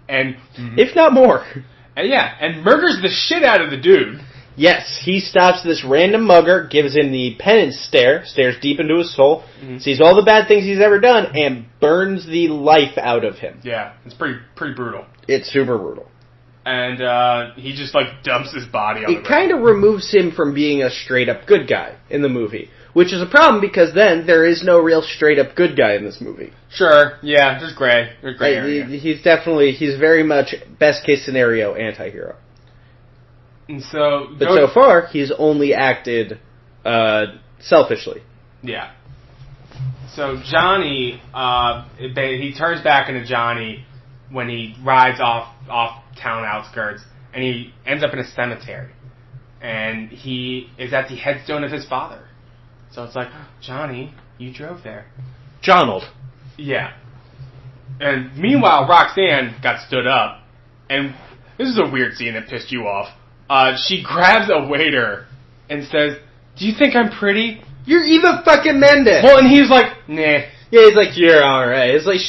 B: And
A: if not more.
B: And murders the shit out of the dude.
A: Yes, he stops this random mugger, gives him the penance stare, stares deep into his soul, sees all the bad things he's ever done, and burns the life out of him.
B: Yeah, it's pretty brutal.
A: It's super brutal.
B: And he just dumps his body on the ground.
A: It kind of removes him from being a straight up good guy in the movie, which is a problem because then there is no real straight up good guy in this movie.
B: Sure, yeah, there's gray area.
A: He's very much best case scenario anti-hero.
B: And so,
A: but so far, he's only acted selfishly.
B: Yeah. So Johnny, he turns back into Johnny when he rides off town outskirts, and he ends up in a cemetery. And he is at the headstone of his father. So it's like, Johnny, you drove there.
A: Jonald.
B: Yeah. And meanwhile, Roxanne got stood up, and this is a weird scene that pissed you off. She grabs a waiter and says, "Do you think I'm pretty?"
A: You're Eva fucking Mendes.
B: Well, and he's like, "Nah."
A: Yeah, he's like, "You're alright." It's like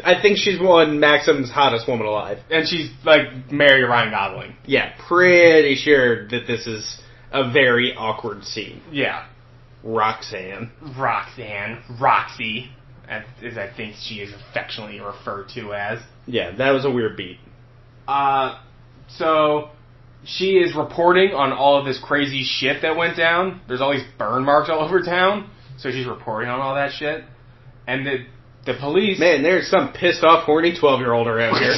A: I think she's one Maxim's hottest woman alive.
B: And she's married to Ryan Gosling.
A: Yeah, pretty sure that this is a very awkward scene.
B: Yeah.
A: Roxanne,
B: Roxy, as I think she is affectionately referred to as.
A: Yeah, that was a weird beat.
B: So she is reporting on all of this crazy shit that went down. There's all these burn marks all over town. So she's reporting on all that shit. And the police...
A: Man, there's some pissed off, horny 12-year-old around here.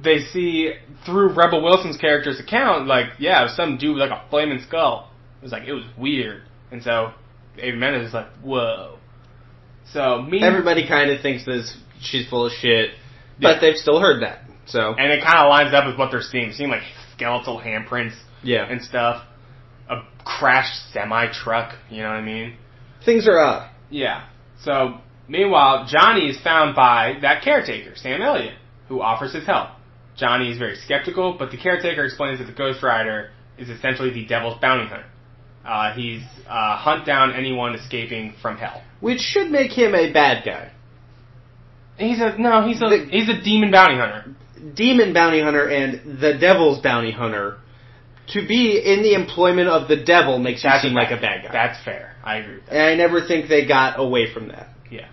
B: They see, through Rebel Wilson's character's account, it was some dude with a flaming skull. It was weird. And so Ava Mendes is like, whoa. So
A: everybody kind of thinks she's full of shit, but they've still heard that. So
B: and it kind of lines up with what they're seeing. Seeing skeletal handprints, and stuff. A crashed semi truck. You know what I mean?
A: Things are odd.
B: Yeah. So meanwhile, Johnny is found by that caretaker, Sam Elliott, who offers his help. Johnny is very skeptical, but the caretaker explains that the Ghost Rider is essentially the devil's bounty hunter. He's hunt down anyone escaping from hell,
A: which should make him a bad guy.
B: He's a demon bounty hunter.
A: demon bounty hunter and the devil's bounty hunter, to be in the employment of the devil makes you seem like a bad guy.
B: That's fair. I agree with that.
A: And I never think they got away from that.
B: Yeah.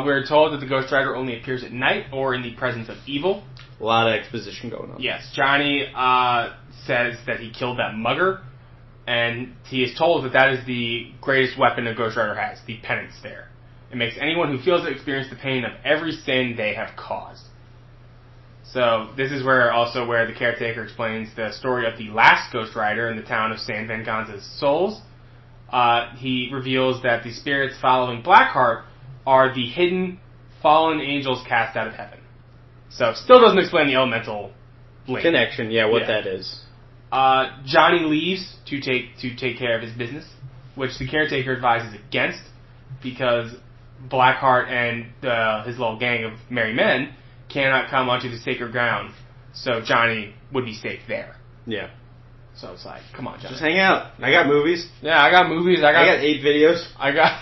B: We're told that the Ghost Rider only appears at night or in the presence of evil.
A: A lot of exposition going on.
B: Yes. Johnny says that he killed that mugger, and he is told that that is the greatest weapon a Ghost Rider has, the penance stare. It makes anyone who feels it experience the pain of every sin they have caused. So this is where the caretaker explains the story of the last Ghost Rider in the town of San Venganza's souls. He reveals that the spirits following Blackheart are the hidden fallen angels cast out of heaven. So still doesn't explain the elemental link.
A: Connection, that is.
B: Johnny leaves to take care of his business, which the caretaker advises against because Blackheart and his little gang of merry men cannot come onto the sacred ground, so Johnny would be safe there.
A: Yeah.
B: So it's like, come on, Johnny.
A: Just hang out. I got movies.
B: Yeah, I got movies. I got
A: 8 videos.
B: I got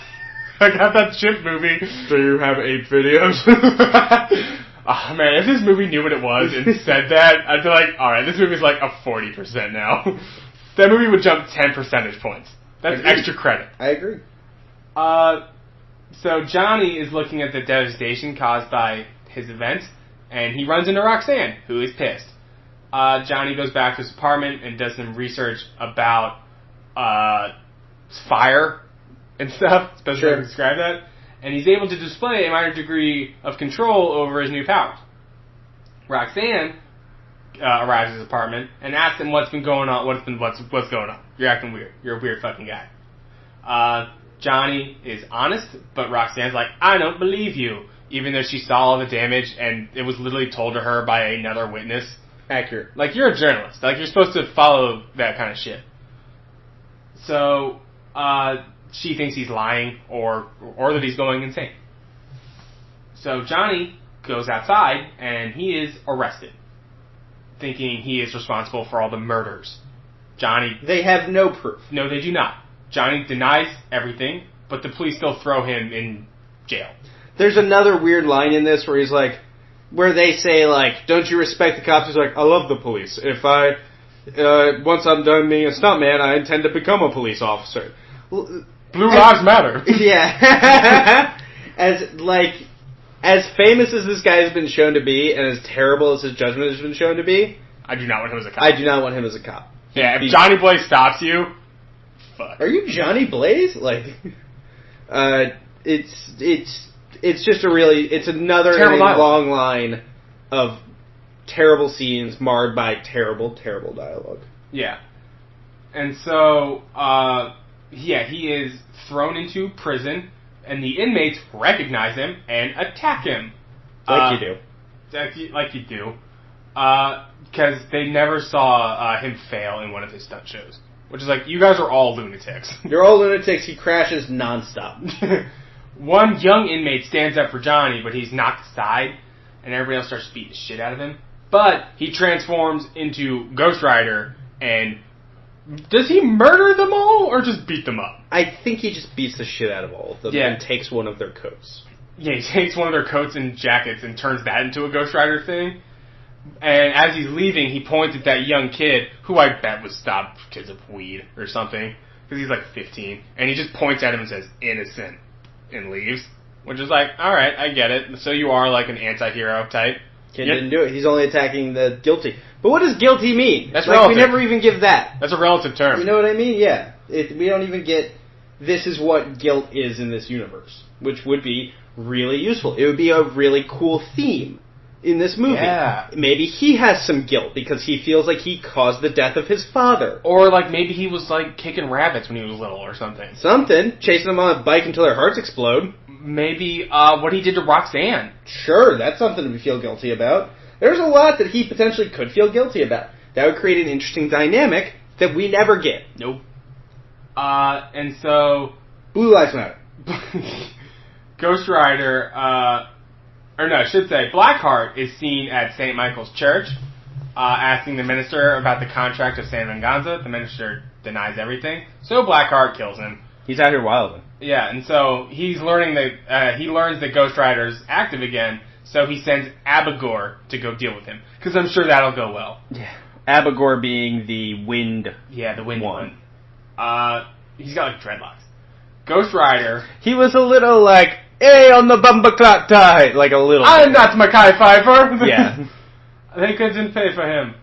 B: that chip movie.
A: Do you have 8 videos?
B: Oh, man, if this movie knew what it was and said that, I'd be like, alright, this movie's like a 40% now. That movie would jump 10 percentage points. That's extra credit.
A: I agree.
B: So Johnny is looking at the devastation caused by his events, and he runs into Roxanne, who is pissed. Johnny goes back to his apartment and does some research about fire and stuff. It's best way to describe that. And he's able to display a minor degree of control over his new powers. Roxanne arrives at his apartment and asks him what's been going on. What's going on? You're acting weird. You're a weird fucking guy. Johnny is honest, but Roxanne's like, I don't believe you, even though she saw all the damage and it was literally told to her by another witness.
A: Accurate.
B: Like, you're a journalist. Like, you're supposed to follow that kind of shit. So, she thinks he's lying or that he's going insane. So Johnny goes outside and he is arrested, thinking he is responsible for all the murders.
A: They have no proof.
B: No, they do not. Johnny denies everything, but the police still throw him in jail.
A: There's another weird line in this where he's like, where they say like, don't you respect the cops? He's like, I love the police. If once I'm done being a stuntman, I intend to become a police officer.
B: Blue Lives Matter.
A: Yeah. As famous as this guy has been shown to be, and as terrible as his judgment has been shown to be,
B: I do not want him as a cop.
A: I do not want him as a cop.
B: Yeah, if Johnny Blaze stops you, fuck.
A: Are you Johnny Blaze? It's just it's another long line of terrible scenes marred by terrible, terrible dialogue.
B: Yeah. And so, he is thrown into prison, and the inmates recognize him and attack him.
A: Like you do.
B: Like you do. Because they never saw him fail in one of his stunt shows. Which is like, you guys are all lunatics.
A: You're all lunatics. He crashes nonstop.
B: One young inmate stands up for Johnny, but he's knocked aside, and everybody else starts beating the shit out of him. But he transforms into Ghost Rider, and does he murder them all, or just beat them up?
A: I think he just beats the shit out of all of them and takes one of their coats.
B: Yeah, he takes one of their coats and jackets and turns that into a Ghost Rider thing. And as he's leaving, he points at that young kid, who I bet was stopped because of weed or something, because he's like 15, and he just points at him and says, innocent, and leaves. Which is like, alright, I get it. So you are like an anti-hero type.
A: Kid didn't do it. He's only attacking the guilty. But what does guilty mean?
B: That's relative.
A: We never even give that.
B: That's a relative term.
A: You know what I mean? Yeah. We don't even get, this is what guilt is in this universe. Which would be really useful. It would be a really cool theme in this movie.
B: Yeah.
A: Maybe he has some guilt because he feels like he caused the death of his father.
B: Or like maybe he was like kicking rabbits when he was little or something.
A: Chasing them on a bike until their hearts explode.
B: Maybe what he did to Roxanne.
A: Sure, that's something to feel guilty about. There's a lot that he potentially could feel guilty about. That would create an interesting dynamic that we never get.
B: Nope. And so...
A: Blue Lives Matter.
B: Ghost Rider, or no, I should say, Blackheart is seen at St. Michael's Church, asking the minister about the contract of San Venganza. The minister denies everything, so Blackheart kills him.
A: He's out here wilding.
B: Yeah, and so he learns that Ghost Rider's active again, So he sends Abigor to go deal with him. Because I'm sure that'll go well.
A: Yeah. Abigor being the wind.
B: Yeah, the wind one. He's got like dreadlocks. Ghost Rider.
A: He was a little like, hey, on the bumper clock tie. Like a little.
B: I'm not Mackay Pfeiffer.
A: Yeah.
B: They couldn't pay for him.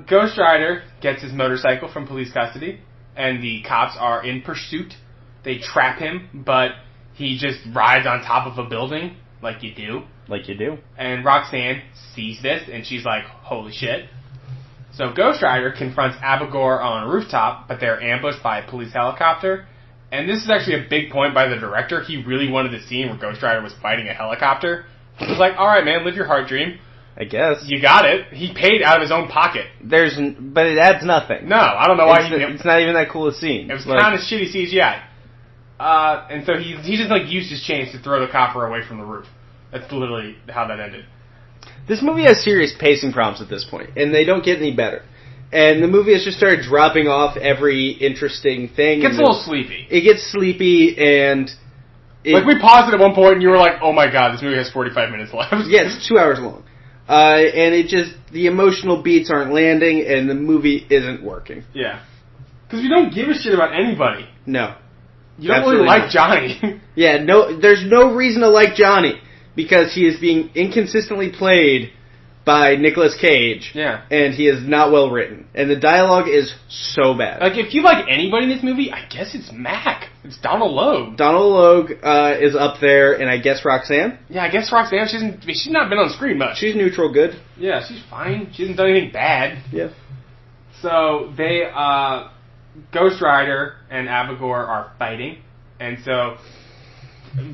B: Ghost Rider gets his motorcycle from police custody, and the cops are in pursuit. They trap him, but he just rides on top of a building, like you do.
A: Like you do.
B: And Roxanne sees this, and she's like, holy shit. So Ghost Rider confronts Abigor on a rooftop, but they're ambushed by a police helicopter. And this is actually a big point by the director. He really wanted the scene where Ghost Rider was fighting a helicopter. He was like, alright man, live your heart dream.
A: I guess.
B: You got it. He paid out of his own pocket.
A: But it adds nothing.
B: No, I don't know why
A: it's not even that cool a scene.
B: It was kind of shitty CGI. And so he just like used his chains to throw the copper away from the roof. That's literally how that ended.
A: This movie has serious pacing problems at this point, and they don't get any better. And the movie has just started dropping off every interesting thing.
B: It gets a little sleepy.
A: It gets sleepy, and...
B: like, we paused it at one point, and you were like, oh my god, this movie has 45 minutes left.
A: Yeah, it's 2 hours long. And it just... the emotional beats aren't landing, and the movie isn't working.
B: Yeah. Because you don't give a shit about anybody.
A: No.
B: You don't really like Johnny.
A: Yeah, no. There's no reason to like Johnny, because he is being inconsistently played by Nicolas Cage.
B: Yeah.
A: And he is not well written. And the dialogue is so bad.
B: Like, if you like anybody in this movie, I guess it's Mac. It's Donald Logue.
A: Donald Logue is up there, and I guess Roxanne?
B: Yeah, I guess Roxanne, she's not been on screen much.
A: She's neutral good.
B: Yeah, she's fine. She hasn't done anything bad.
A: Yeah.
B: So, they, Ghost Rider and Abigor are fighting, and so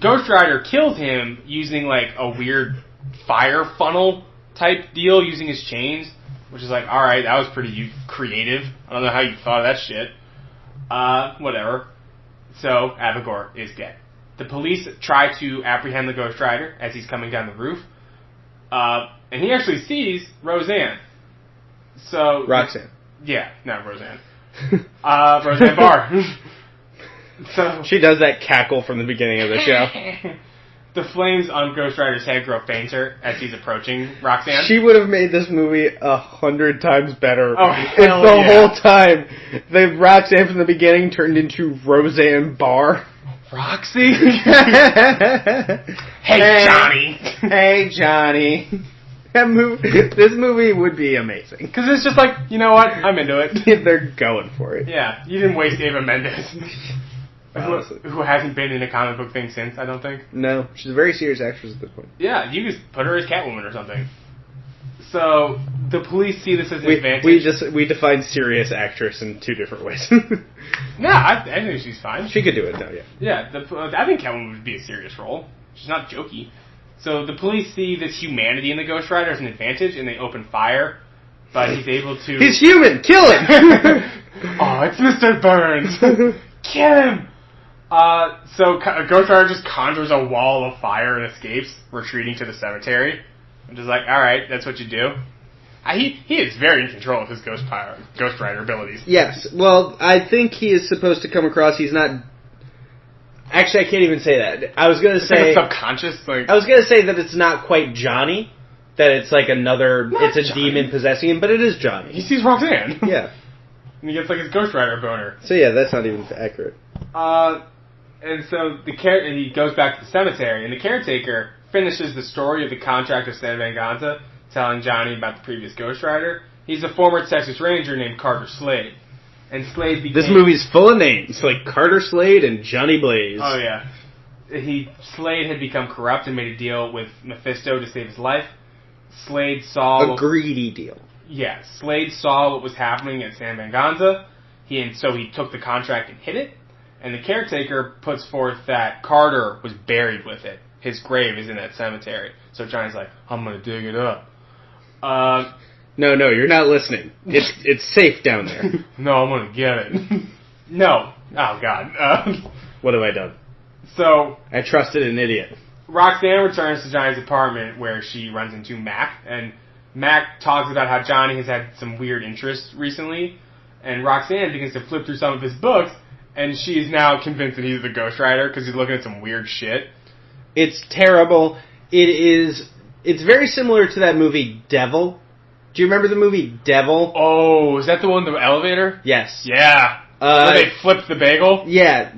B: Ghost Rider kills him using, like, a weird fire funnel type deal using his chains, which is like, alright, that was pretty creative. I don't know how you thought of that shit. Whatever. So, Abigor is dead. The police try to apprehend the Ghost Rider as he's coming down the roof, and he actually sees Roseanne. So...
A: Roxanne.
B: Yeah, not Roseanne. Roseanne Barr. So
A: she does that cackle from the beginning of the show.
B: The flames on Ghost Rider's head grow fainter as he's approaching Roxanne.
A: She would have made this movie 100 times better.
B: Oh, hell
A: the whole time. The Roxanne from the beginning turned into Roseanne Barr.
B: Roxy? Hey, Johnny.
A: Hey, Johnny. This movie would be amazing.
B: Because it's just like, you know what? I'm into it.
A: They're going for it.
B: Yeah, you didn't waste Ava Mendes. Who hasn't been in a comic book thing since, I don't think.
A: No, she's a very serious actress at this point.
B: Yeah, you just put her as Catwoman or something. So, the police see this as an advantage.
A: We define serious actress in two different ways.
B: No, I think she's fine.
A: She could do it, though, yeah.
B: Yeah, I think Catwoman would be a serious role. She's not jokey. So the police see this humanity in the Ghost Rider as an advantage, and they open fire, but he's able to...
A: He's human! Kill him!
B: Oh, it's Mr. Burns! Kill him! So Ghost Rider just conjures a wall of fire and escapes, retreating to the cemetery. I'm just like, alright, that's what you do. He is very in control of his Ghost Rider abilities.
A: Yes, well, I think he is supposed to come across, he's not... Actually, I can't even say that. I was going to say...
B: subconscious?
A: I was going to say that it's not quite Johnny, that it's like it's a
B: Johnny.
A: demon possessing him, but it is Johnny.
B: He sees Roxanne.
A: Yeah.
B: And he gets like his Ghost Rider boner.
A: So yeah, that's not even accurate.
B: And so he goes back to the cemetery, and the caretaker finishes the story of the contract of San Venganza, telling Johnny about the previous Ghost Rider. He's a former Texas Ranger named Carter Slade. And Slade became...
A: This movie's full of names, like Carter Slade and Johnny Blaze.
B: Oh, yeah. Slade had become corrupt and made a deal with Mephisto to save his life. Slade saw...
A: A greedy deal.
B: Yeah. Slade saw what was happening at San Venganza, so he took the contract and hid it. And the caretaker puts forth that Carter was buried with it. His grave is in that cemetery. So Johnny's like, I'm gonna dig it up.
A: No, you're not listening. It's safe down there.
B: No, I'm gonna get it. No. Oh, God.
A: What have I done?
B: So...
A: I trusted an idiot.
B: Roxanne returns to Johnny's apartment where she runs into Mac. And Mac talks about how Johnny has had some weird interests recently. And Roxanne begins to flip through some of his books. And she is now convinced that he's the Ghost Rider because he's looking at some weird shit.
A: It's terrible. It's very similar to that movie Devil. Do you remember the movie Devil?
B: Oh, is that the one with the elevator?
A: Yes.
B: Yeah. Where they flipped the bagel?
A: Yeah,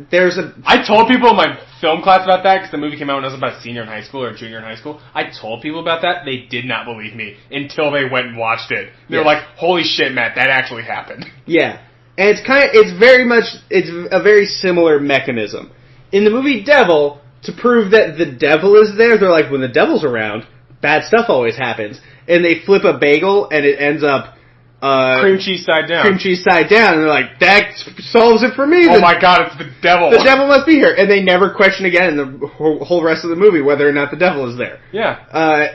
B: I told people in my film class about that because the movie came out when I was about a senior in high school or junior in high school. I told people about that. They did not believe me until they went and watched it. They were like, holy shit, Matt, that actually happened.
A: Yeah. And it's a very similar mechanism. In the movie Devil, to prove that the devil is there, they're like, when the devil's around, bad stuff always happens. And they flip a bagel, and it ends up
B: cream cheese side down.
A: And they're like, that solves it for me.
B: Oh my god, it's the devil.
A: The devil must be here. And they never question again in the whole rest of the movie whether or not the devil is there.
B: Yeah.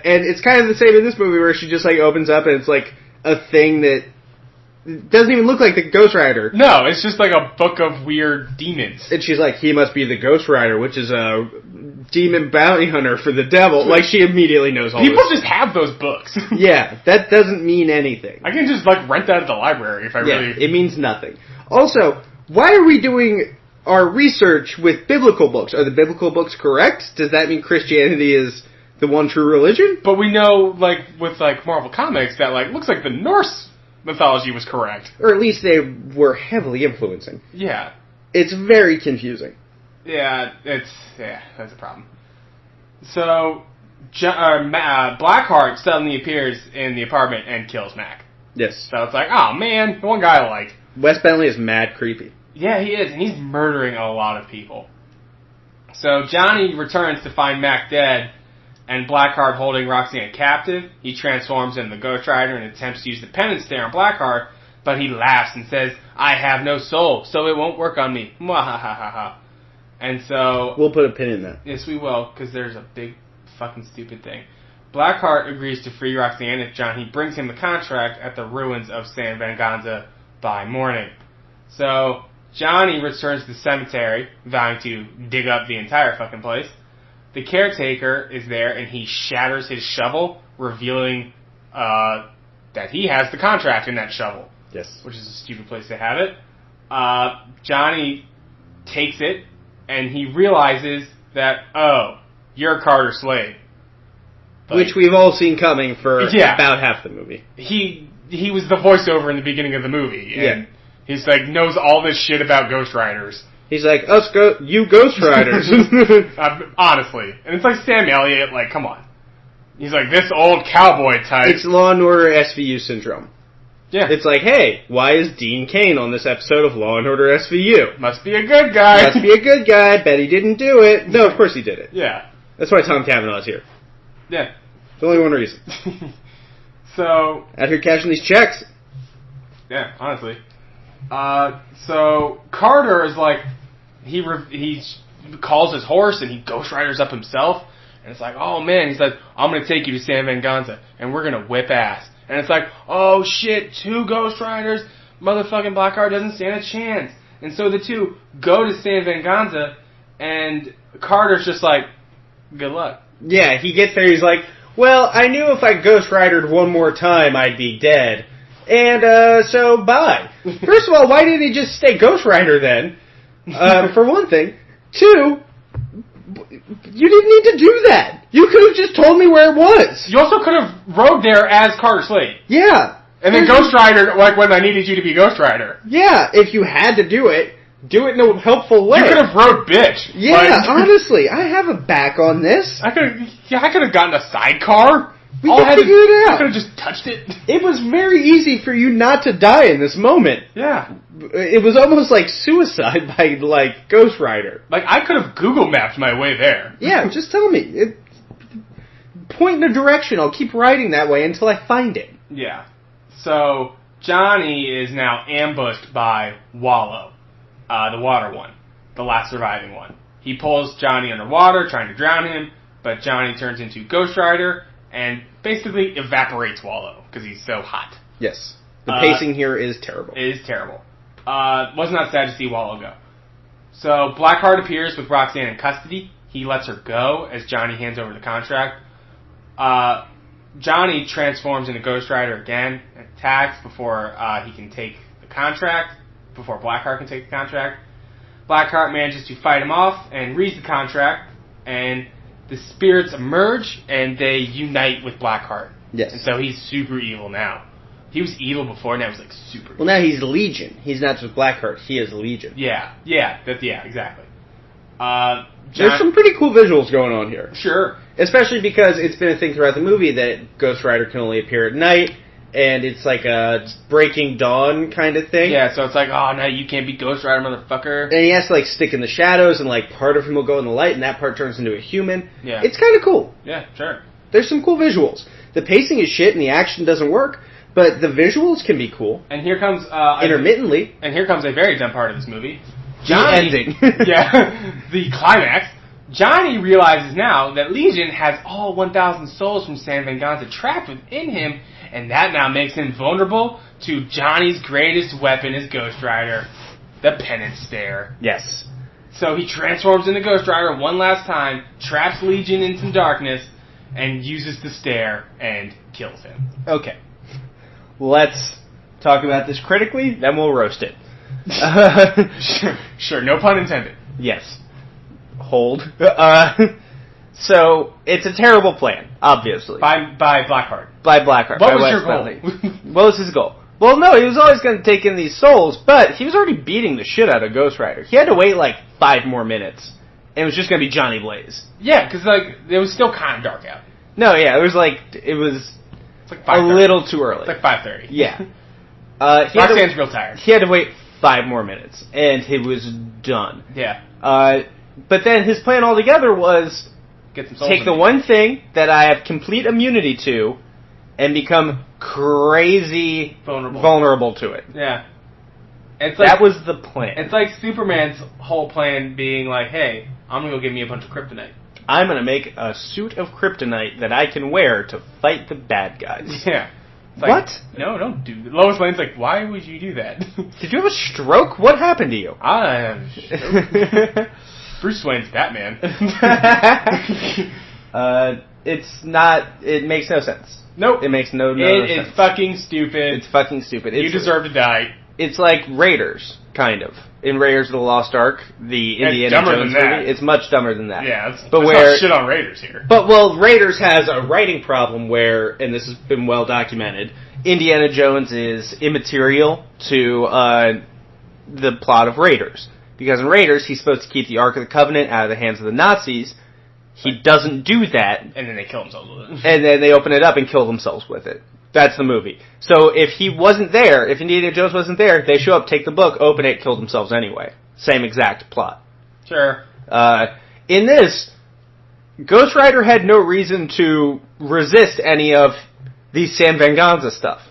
A: And it's kind of the same in this movie where she just like opens up and it's like a thing that doesn't even look like the Ghost Rider.
B: No, it's just like a book of weird demons.
A: And she's like, he must be the Ghost Rider, which is a demon bounty hunter for the devil. Like, she immediately knows all
B: People
A: this.
B: just have those books.
A: Yeah, that doesn't mean anything.
B: I can just, like, rent that at the library if I really...
A: It means nothing. Also, why are we doing our research with biblical books? Are the biblical books correct? Does that mean Christianity is the one true religion?
B: But we know, like, with, like, Marvel Comics that, like, looks like the Norse mythology was correct.
A: Or at least they were heavily influencing.
B: Yeah.
A: It's very confusing.
B: Yeah, that's a problem. So, Blackheart suddenly appears in the apartment and kills Mac.
A: Yes.
B: So it's like, oh man, the one guy I liked.
A: Wes Bentley is mad creepy.
B: Yeah, he is, and he's murdering a lot of people. So Johnny returns to find Mac dead, and Blackheart holding Roxanne captive. He transforms into the Ghost Rider and attempts to use the penance stare on Blackheart, but he laughs and says, I have no soul, so it won't work on me. Mwahahaha. And so...
A: We'll put a pin in that.
B: Yes, we will, because there's a big fucking stupid thing. Blackheart agrees to free Roxanne if Johnny brings him the contract at the ruins of San Venganza by morning. So, Johnny returns to the cemetery, vowing to dig up the entire fucking place. The caretaker is there, and he shatters his shovel, revealing that he has the contract in that shovel.
A: Yes.
B: Which is a stupid place to have it. Johnny takes it, and he realizes that, oh, you're Carter Slade. Like,
A: which we've all seen coming for about half the movie.
B: He was the voiceover in the beginning of the movie, and he's like, knows all this shit about Ghost Riders.
A: He's like, you Ghost Riders.
B: Honestly. And it's like Sam Elliott, like, come on. He's like, this old cowboy type.
A: It's Law and Order SVU syndrome.
B: Yeah.
A: It's like, hey, why is Dean Cain on this episode of Law and Order SVU?
B: Must be a good guy.
A: Must be a good guy. Bet he didn't do it. No, of course he did it.
B: Yeah.
A: That's why Tom Cavanaugh's here.
B: Yeah.
A: There's only one reason.
B: So...
A: out here cashing these checks.
B: Yeah, honestly. So, Carter is like, he calls his horse and he Ghost Riders up himself. And it's like, oh man, he's like, I'm going to take you to San Venganza and we're going to whip ass. And it's like, oh shit, 2 Ghost Riders? Motherfucking Blackheart doesn't stand a chance. And so the two go to San Venganza and Carter's just like, good luck.
A: Yeah, he gets there, he's like, well, I knew if I Ghost Ridered one more time, I'd be dead. And, so, bye. First of all, why didn't he just stay Ghost Rider then? For one thing. 2, you didn't need to do that. You could have just told me where it was.
B: You also could have rode there as Carter Slade.
A: Yeah.
B: And then Ghost Rider, like when I needed you to be Ghost Rider.
A: Yeah, if you had to do it in a helpful way.
B: You could have rode bitch.
A: Yeah, like, honestly, I have a back on this.
B: I could have gotten a sidecar.
A: We could figure it out.
B: I could have just touched it.
A: It was very easy for you not to die in this moment.
B: Yeah.
A: It was almost like suicide by, like, Ghost Rider.
B: Like, I could have Google mapped my way there.
A: Yeah, just tell me. Point in a direction. I'll keep riding that way until I find it.
B: Yeah. So, Johnny is now ambushed by Wallow, the water one, the last surviving one. He pulls Johnny underwater, trying to drown him, but Johnny turns into Ghost Rider and basically evaporates Wallow because he's so hot.
A: Yes. The pacing here is terrible.
B: It is terrible. Was not sad to see Wallow go. So, Blackheart appears with Roxanne in custody. He lets her go as Johnny hands over the contract. Johnny transforms into Ghost Rider again, attacks before he can take the contract, before Blackheart can take the contract. Blackheart manages to fight him off and reads the contract, and the spirits emerge and they unite with Blackheart.
A: Yes.
B: And so he's super evil now. He was evil before, now he's like super evil.
A: Well, now he's Legion. He's not just Blackheart. He is Legion.
B: Yeah, exactly.
A: There's some pretty cool visuals going on here.
B: Sure.
A: Especially because it's been a thing throughout the movie that Ghost Rider can only appear at night, and it's like a breaking dawn kind of thing.
B: Yeah, so it's like, oh, no, you can't be Ghost Rider, motherfucker.
A: And he has to, like, stick in the shadows, and, like, part of him will go in the light, and that part turns into a human.
B: Yeah.
A: It's kind of cool.
B: Yeah, sure.
A: There's some cool visuals. The pacing is shit, and the action doesn't work, but the visuals can be cool.
B: And here comes...
A: intermittently.
B: And here comes a very dumb part of this movie.
A: Johnny, the ending.
B: Yeah, the climax. Johnny realizes now that Legion has all 1,000 souls from San Venganza trapped within him, and that now makes him vulnerable to Johnny's greatest weapon as Ghost Rider, the penance stare.
A: Yes.
B: So he transforms into Ghost Rider one last time, traps Legion in some darkness, and uses the stare and kills him.
A: Okay. Let's talk about this critically, then we'll roast it.
B: Sure, no pun intended.
A: Yes. Hold. So, it's a terrible plan, obviously.
B: By Blackheart.
A: By Blackheart.
B: What
A: by
B: was
A: Wes
B: your goal?
A: Bentley. What was his goal? Well, no, he was always going to take in these souls, but he was already beating the shit out of Ghost Rider. He had to wait like 5 more minutes, and it was just going to be Johnny Blaze.
B: Yeah, because like it was still kind of dark out.
A: No, yeah, it was
B: like
A: a little too early.
B: It's like 5:30.
A: Yeah.
B: Roxanne's real tired.
A: He had to wait 5 more minutes, and he was done.
B: Yeah.
A: But then his plan altogether was
B: get some souls
A: take the one thing that I have complete immunity to and become crazy vulnerable to it.
B: Yeah. It's like,
A: that was the plan.
B: It's like Superman's whole plan being like, hey, I'm going to go get me a bunch of kryptonite.
A: I'm going to make a suit of kryptonite that I can wear to fight the bad guys.
B: Yeah.
A: Like, what?
B: No, don't do that. Lois Lane's like, why would you do that?
A: Did you have a stroke? What happened to you?
B: I have a stroke. Bruce Wayne's Batman.
A: It's not... It makes no sense.
B: Nope.
A: It makes no
B: sense.
A: It's
B: fucking stupid.
A: It's fucking stupid.
B: You deserve to die.
A: It's like Raiders, kind of. In Raiders of the Lost Ark, the Indiana Jones movie. It's much dumber than that.
B: Yeah, let's not shit on Raiders here.
A: But, well, Raiders has a writing problem where, and this has been well documented, Indiana Jones is immaterial to the plot of Raiders. Because in Raiders, he's supposed to keep the Ark of the Covenant out of the hands of the Nazis. He doesn't do that.
B: And then they kill themselves with it.
A: And then they open it up and kill themselves with it. That's the movie. So if he wasn't there, if Indiana Jones wasn't there, they show up, take the book, open it, kill themselves anyway. Same exact plot.
B: Sure.
A: In this, Ghost Rider had no reason to resist any of the San Venganza stuff.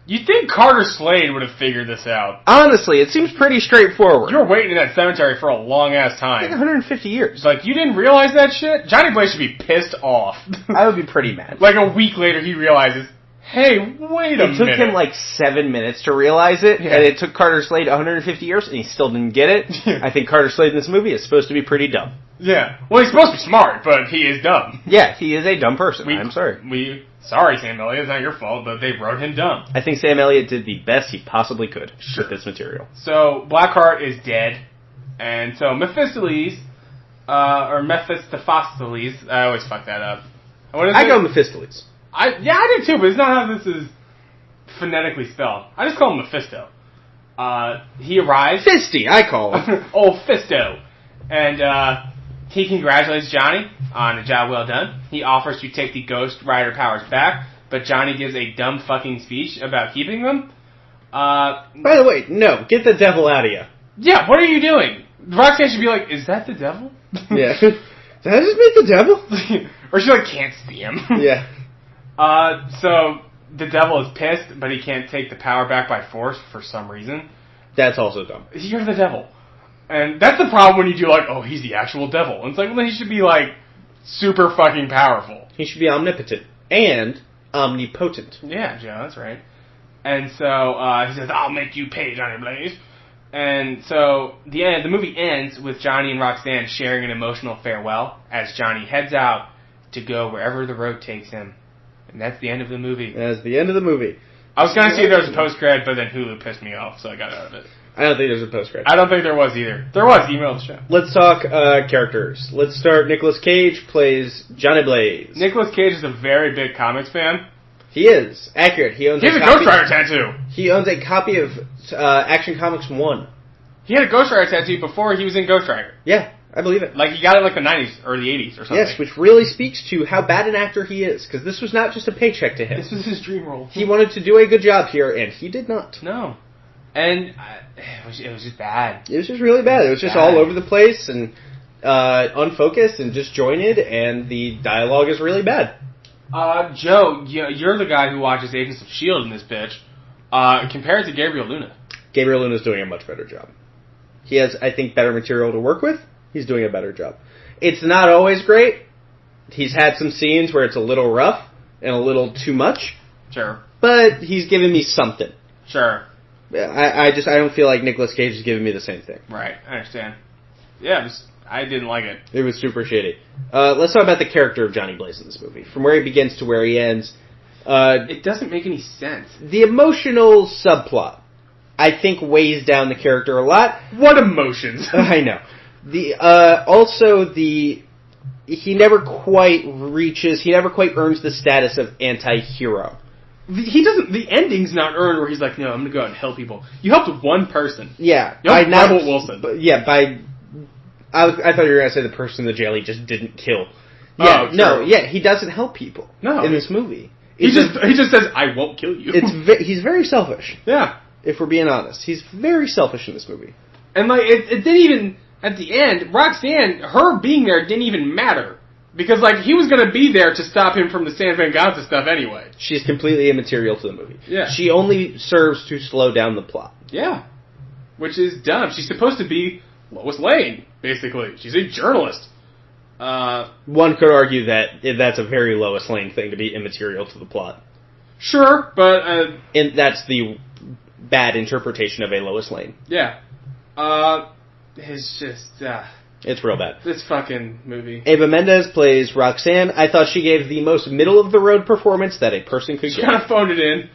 B: You'd think Carter Slade would have figured this out.
A: Honestly, it seems pretty straightforward.
B: You were waiting in that cemetery for a long-ass time.
A: Like 150 years.
B: It's like, you didn't realize that shit? Johnny Blaze should be pissed off.
A: I would be pretty mad.
B: Like a week later, he realizes, hey, wait a minute.
A: It took him like 7 minutes to realize it, and it took Carter Slade 150 years, and he still didn't get it. I think Carter Slade in this movie is supposed to be pretty dumb.
B: Yeah. Well, he's supposed to be smart, but he is dumb.
A: Yeah, he is a dumb person. I'm sorry.
B: Sorry, Sam Elliott. It's not your fault, but they wrote him dumb.
A: I think Sam Elliott did the best he possibly could with this material.
B: So, Blackheart is dead, and so Mephistopheles, or Mephistopheles, I always fuck that up. What is
A: I go Mephistopheles.
B: I do too, but it's not how this is phonetically spelled. I just call him Mephisto. He arrives.
A: Fisty, I call him.
B: Oh, Fisto. And, he congratulates Johnny on a job well done. He offers to take the Ghost Rider powers back, but Johnny gives a dumb fucking speech about keeping them.
A: By the way, no, get the devil out of you.
B: Yeah, what are you doing? Roxanne should be like, is that the devil?
A: Yeah. Did I just meet the devil?
B: Or she like can't see him.
A: Yeah.
B: So the devil is pissed, but he can't take the power back by force for some reason.
A: That's also dumb.
B: You're the devil. And that's the problem when you do like, oh, he's the actual devil. And it's like, well, then he should be like super fucking powerful.
A: He should be omnipotent and omnipotent.
B: Yeah, Joe, that's right. And so he says, I'll make you pay, Johnny Blaze. And so the movie ends with Johnny and Roxanne sharing an emotional farewell as Johnny heads out to go wherever the road takes him. And that's the end of the movie.
A: That's the end of the movie.
B: I was going to see if there was a post-credit, but then Hulu pissed me off, so I got out of it.
A: I don't think there's a post-credit.
B: I don't think there was either. There was. Email the show.
A: Let's talk characters. Let's start. Nicolas Cage plays Johnny Blaze.
B: Nicolas Cage is a very big comics fan.
A: He is. Accurate. He owns
B: a Ghost Rider tattoo.
A: He owns a copy of Action Comics 1.
B: He had a Ghost Rider tattoo before he was in Ghost Rider.
A: Yeah, I believe it.
B: Like, he got it like the 90s or the 80s or something.
A: Yes, which really speaks to how bad an actor he is, because this was not just a paycheck to him.
B: This was his dream role.
A: He wanted to do a good job here, and he did not.
B: No. And it was just bad.
A: It was just really bad. It was just all over the place and unfocused and disjointed, and the dialogue is really bad.
B: Joe, you're the guy who watches Agents of S.H.I.E.L.D. in this bitch. Compared to Gabriel Luna.
A: Gabriel Luna's doing a much better job. He has, I think, better material to work with. He's doing a better job. It's not always great. He's had some scenes where it's a little rough and a little too much.
B: Sure.
A: But he's given me something.
B: Sure.
A: I don't feel like Nicolas Cage is giving me the same thing.
B: Right, I understand. Yeah, I didn't like it.
A: It was super shitty. Let's talk about the character of Johnny Blaze in this movie. From where he begins to where he ends.
B: It doesn't make any sense.
A: The emotional subplot, I think, weighs down the character a lot.
B: What emotions?
A: I know. He never quite earns the status of anti-hero.
B: He doesn't. The ending's not earned where he's like, no, I'm gonna go out and help people. You helped one person.
A: Yeah,
B: you helped Rebel Wilson.
A: I thought you were gonna say the person in the jail he just didn't kill. Yeah, he doesn't help people. No, in this movie,
B: he just says, I won't kill you.
A: He's very selfish.
B: Yeah,
A: if we're being honest, he's very selfish in this movie.
B: And like, it didn't even at the end. Roxanne, her being there didn't even matter. Because, like, he was going to be there to stop him from the San Venganza stuff anyway.
A: She's completely immaterial to the movie.
B: Yeah.
A: She only serves to slow down the plot.
B: Yeah. Which is dumb. She's supposed to be Lois Lane, basically. She's a journalist.
A: One could argue that that's a very Lois Lane thing to be immaterial to the plot.
B: Sure, but...
A: and that's the bad interpretation of a Lois Lane.
B: Yeah. It's just...
A: It's real bad.
B: This fucking movie.
A: Eva Mendes plays Roxanne. I thought she gave the most middle-of-the-road performance that a person could
B: She
A: get.
B: kind of phoned it in.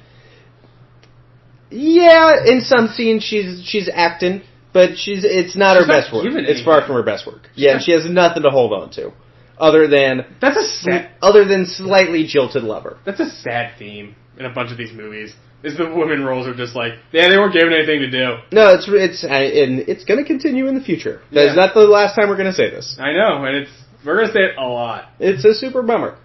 A: Yeah, in some scenes she's acting, but it's not her best work. It's far from her best work. Yeah, and she has nothing to hold on to, other than slightly jilted lover.
B: That's a sad theme in a bunch of these movies. Is the women roles are just like, yeah, they weren't given anything to do.
A: No, it's going to continue in the future. That's not the last time we're going to say this.
B: I know, and we're going to say it a lot.
A: It's a super bummer.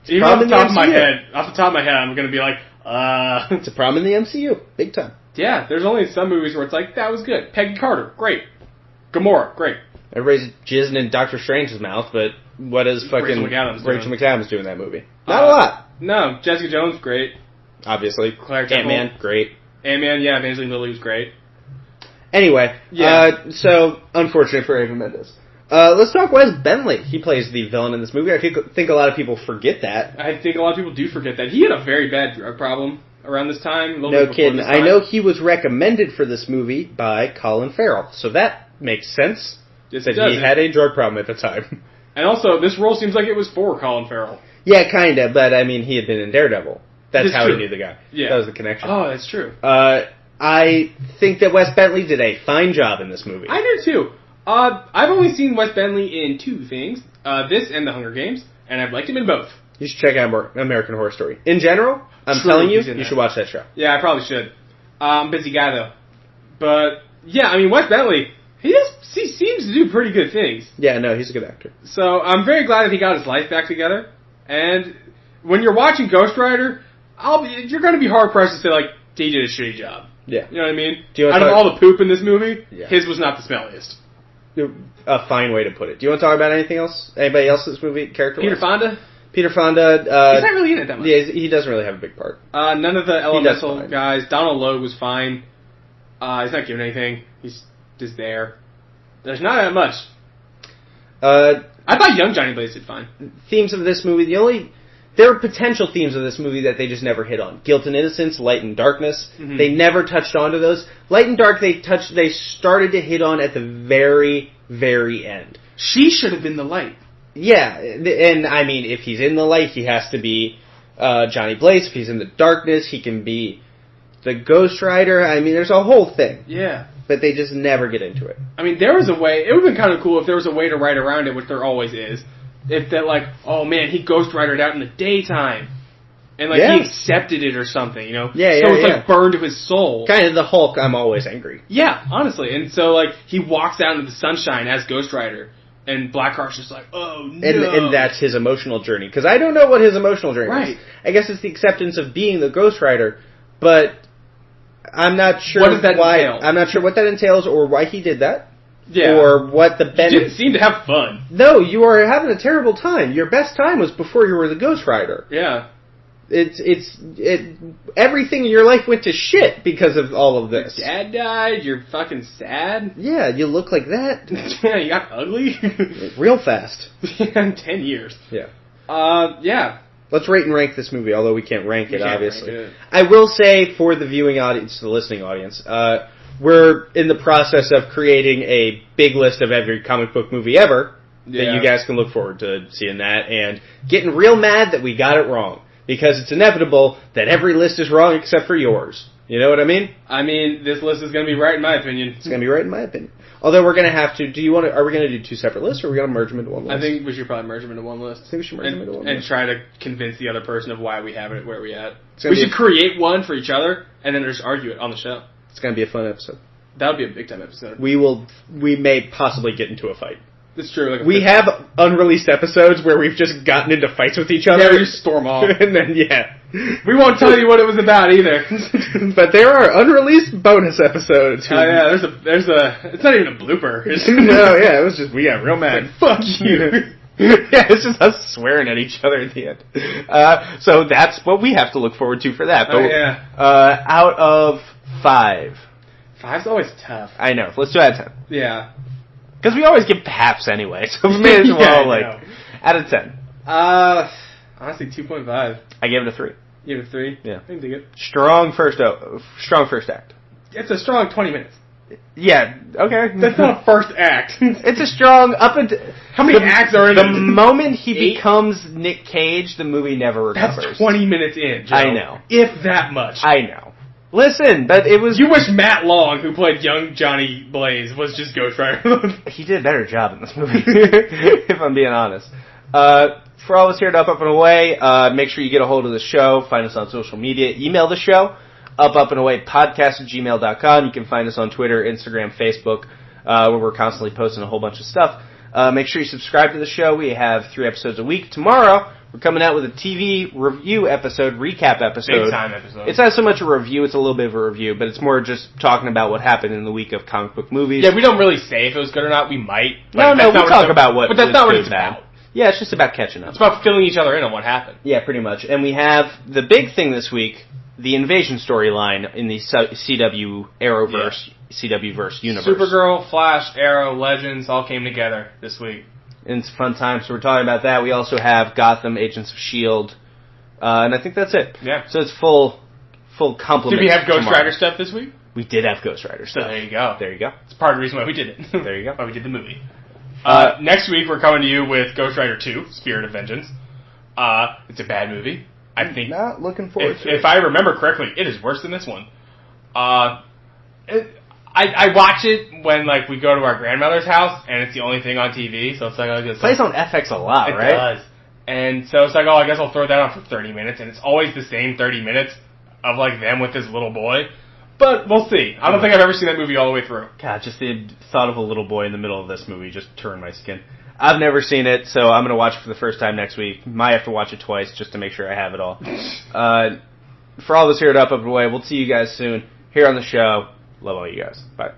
B: Even off the top of my head, I'm going to be like,
A: It's a problem in the MCU, big time.
B: Yeah, there's only some movies where it's like, that was good. Peggy Carter, great. Gamora, great.
A: Everybody's jizzing in Doctor Strange's mouth, but what is fucking Rachel McAdams doing in that movie? Not a lot.
B: No, Jessica Jones, great.
A: Obviously. Ant-Man, great.
B: Ant-Man, yeah, Evangeline Lilly was great.
A: Anyway, so, unfortunate for Eva Mendes. Let's talk Wes Bentley. He plays the villain in this movie. I think a lot of people forget that.
B: I think a lot of people do forget that. He had a very bad drug problem around this time.
A: No kidding. I know he was recommended for this movie by Colin Farrell, so that makes sense. He had a drug problem at the time.
B: And also, this role seems like it was for Colin Farrell.
A: Yeah, kinda, but I mean, he had been in Daredevil. That's how
B: true.
A: he knew the guy.
B: Yeah.
A: That was the connection.
B: Oh, that's true.
A: I think that Wes Bentley did a fine job in this movie.
B: I do too. I've only seen Wes Bentley in two things. This and The Hunger Games, and I've liked him in both.
A: You should check out American Horror Story. In general, I'm telling you, you should watch that show.
B: Yeah, I probably should. Busy guy, though. But, yeah, I mean, Wes Bentley, he seems to do pretty good things.
A: Yeah, no, he's a good actor.
B: So, I'm very glad that he got his life back together. And when you're watching Ghost Rider, you're going to be hard-pressed to say, like, he did a shitty job.
A: Yeah.
B: You know what I mean? Out of all the poop in this movie,
A: yeah.
B: His was not the smelliest.
A: A fine way to put it. Do you want to talk about anything else? Anybody else in this movie, character-wise?
B: Peter Fonda?
A: Peter Fonda.
B: He's not really in it that much.
A: Yeah, he doesn't really have a big part.
B: None of the elemental guys. Donald Logue was fine. He's not giving anything. He's just there. There's not that much. I thought young Johnny Blaze did fine.
A: Themes of this movie, there are potential themes of this movie that they just never hit on. Guilt and innocence, light and darkness. Mm-hmm. They never touched onto those. Light and dark they started to hit on at the very, very end.
B: She should have been the light.
A: Yeah, and I mean, if he's in the light, he has to be Johnny Blaze. If he's in the darkness, he can be The Ghost Rider, I mean, there's a whole thing.
B: Yeah.
A: But they just never get into it.
B: I mean, there was a way, it would have been kind of cool if there was a way to write around it, which there always is. If that, like, oh man, he Ghost Ridered out in the daytime. And, like, he accepted it or something, you know?
A: Yeah,
B: so it's, like, burned to his soul.
A: Kind of the Hulk, I'm always angry.
B: Yeah, honestly. And so, like, he walks out into the sunshine as Ghost Rider. And Blackheart's just like, oh, no.
A: And that's his emotional journey. Because I don't know what his emotional journey is. I guess it's the acceptance of being the Ghost Rider. But I'm not sure
B: what does that entail?
A: I'm not sure what that entails or why he did that.
B: Yeah.
A: Or what the benefit...
B: You didn't seem to have fun.
A: No, you are having a terrible time. Your best time was before you were the Ghost Rider.
B: Yeah.
A: Everything in your life went to shit because of all of this.
B: Your dad died, you're fucking sad.
A: Yeah, you look like that.
B: Yeah, you got ugly.
A: Real fast.
B: In 10 years.
A: Yeah.
B: Yeah.
A: Let's rate and rank this movie, although we can't rank it, obviously.
B: Rank it.
A: I will say, for the viewing audience, the listening audience, we're in the process of creating a big list of every comic book movie ever that you guys can look forward to seeing that, and getting real mad that we got it wrong. Because it's inevitable that every list is wrong except for yours. You know what I mean?
B: I mean, this list is going to be right in my opinion.
A: It's going to be right in my opinion. Although we're going to have to, are we going to do two separate lists, or are we going to merge them into one list?
B: I think we should probably merge them into one list.
A: I think we should merge them into one list.
B: And try to convince the other person of why we have it where we at. We should create one for each other, and then just argue it on the show.
A: It's going to be a fun episode.
B: That would be a big time episode.
A: We may possibly get into a fight.
B: It's true. Like
A: we have unreleased episodes where we've just gotten into fights with each other.
B: Yeah, we just storm off.
A: And then,
B: we won't tell you what it was about either.
A: But there are unreleased bonus episodes.
B: Oh yeah, it's not even a blooper.
A: No, yeah, it was just, we got real mad.
B: Like, fuck you.
A: Yeah, it's just us swearing at each other at the end. So that's what we have to look forward to for that. But, out of 5.
B: 5's always tough.
A: I know. Let's do out of 10.
B: Yeah.
A: Because we always give halves anyway, so we may as well, out of 10.
B: Honestly, 2.5.
A: I gave it a 3.
B: You give it a 3?
A: Yeah.
B: I can dig it.
A: Strong first act.
B: It's a strong 20 minutes.
A: Yeah, okay.
B: That's not a first act.
A: It's a strong up until...
B: How many acts are in it?
A: The moment he becomes Nick Cage, the movie never recovers.
B: That's 20 minutes in, Joe.
A: I know.
B: If that much.
A: I know. Listen, but it was...
B: You wish Matt Long, who played young Johnny Blaze, was just Ghost Rider.
A: He did a better job in this movie, if I'm being honest. For all of us here at Up, Up, and Away, make sure you get a hold of the show. Find us on social media. Email the show, upupandawaypodcast@gmail.com. You can find us on Twitter, Instagram, Facebook, where we're constantly posting a whole bunch of stuff. Make sure you subscribe to the show. We have 3 episodes a week. Tomorrow, we're coming out with a TV review episode, recap episode.
B: Big time episode.
A: It's not so much a review, it's a little bit of a review, but it's more just talking about what happened in the week of comic book movies.
B: Yeah, we don't really say if it was good or not. We might.
A: No, we talk about what.
B: But that's not what it's about.
A: Yeah, it's just about catching up.
B: It's about filling each other in on what happened.
A: Yeah, pretty much. And we have the big thing this week, the Invasion storyline in the CW Arrowverse, CW-verse universe.
B: Supergirl, Flash, Arrow, Legends all came together this week.
A: And it's a fun time, so we're talking about that. We also have Gotham, Agents of S.H.I.E.L.D., and I think that's it.
B: Yeah.
A: So it's full complement.
B: Did we have Ghost Rider stuff this week?
A: We did have Ghost Rider stuff.
B: So there you go.
A: There you go.
B: It's part of the reason why we did it.
A: There you go.
B: Why we did the movie. Next week, we're coming to you with Ghost Rider 2, Spirit of Vengeance. It's a bad movie. I think...
A: Not looking forward to it.
B: If I remember correctly, it is worse than this one. I watch it when we go to our grandmother's house, and it's the only thing on TV, so it's like... It
A: plays on FX a lot, right?
B: It does. And so it's like, I guess I'll throw that on for 30 minutes, and it's always the same 30 minutes of, them with this little boy. But we'll see. I don't think I've ever seen that movie all the way through.
A: God, just the thought of a little boy in the middle of this movie just turned my skin. I've never seen it, so I'm going to watch it for the first time next week. Might have to watch it twice just to make sure I have it all. For all of us here at Up, Up, and Away, we'll see you guys soon here on the show. Love all you guys. Bye.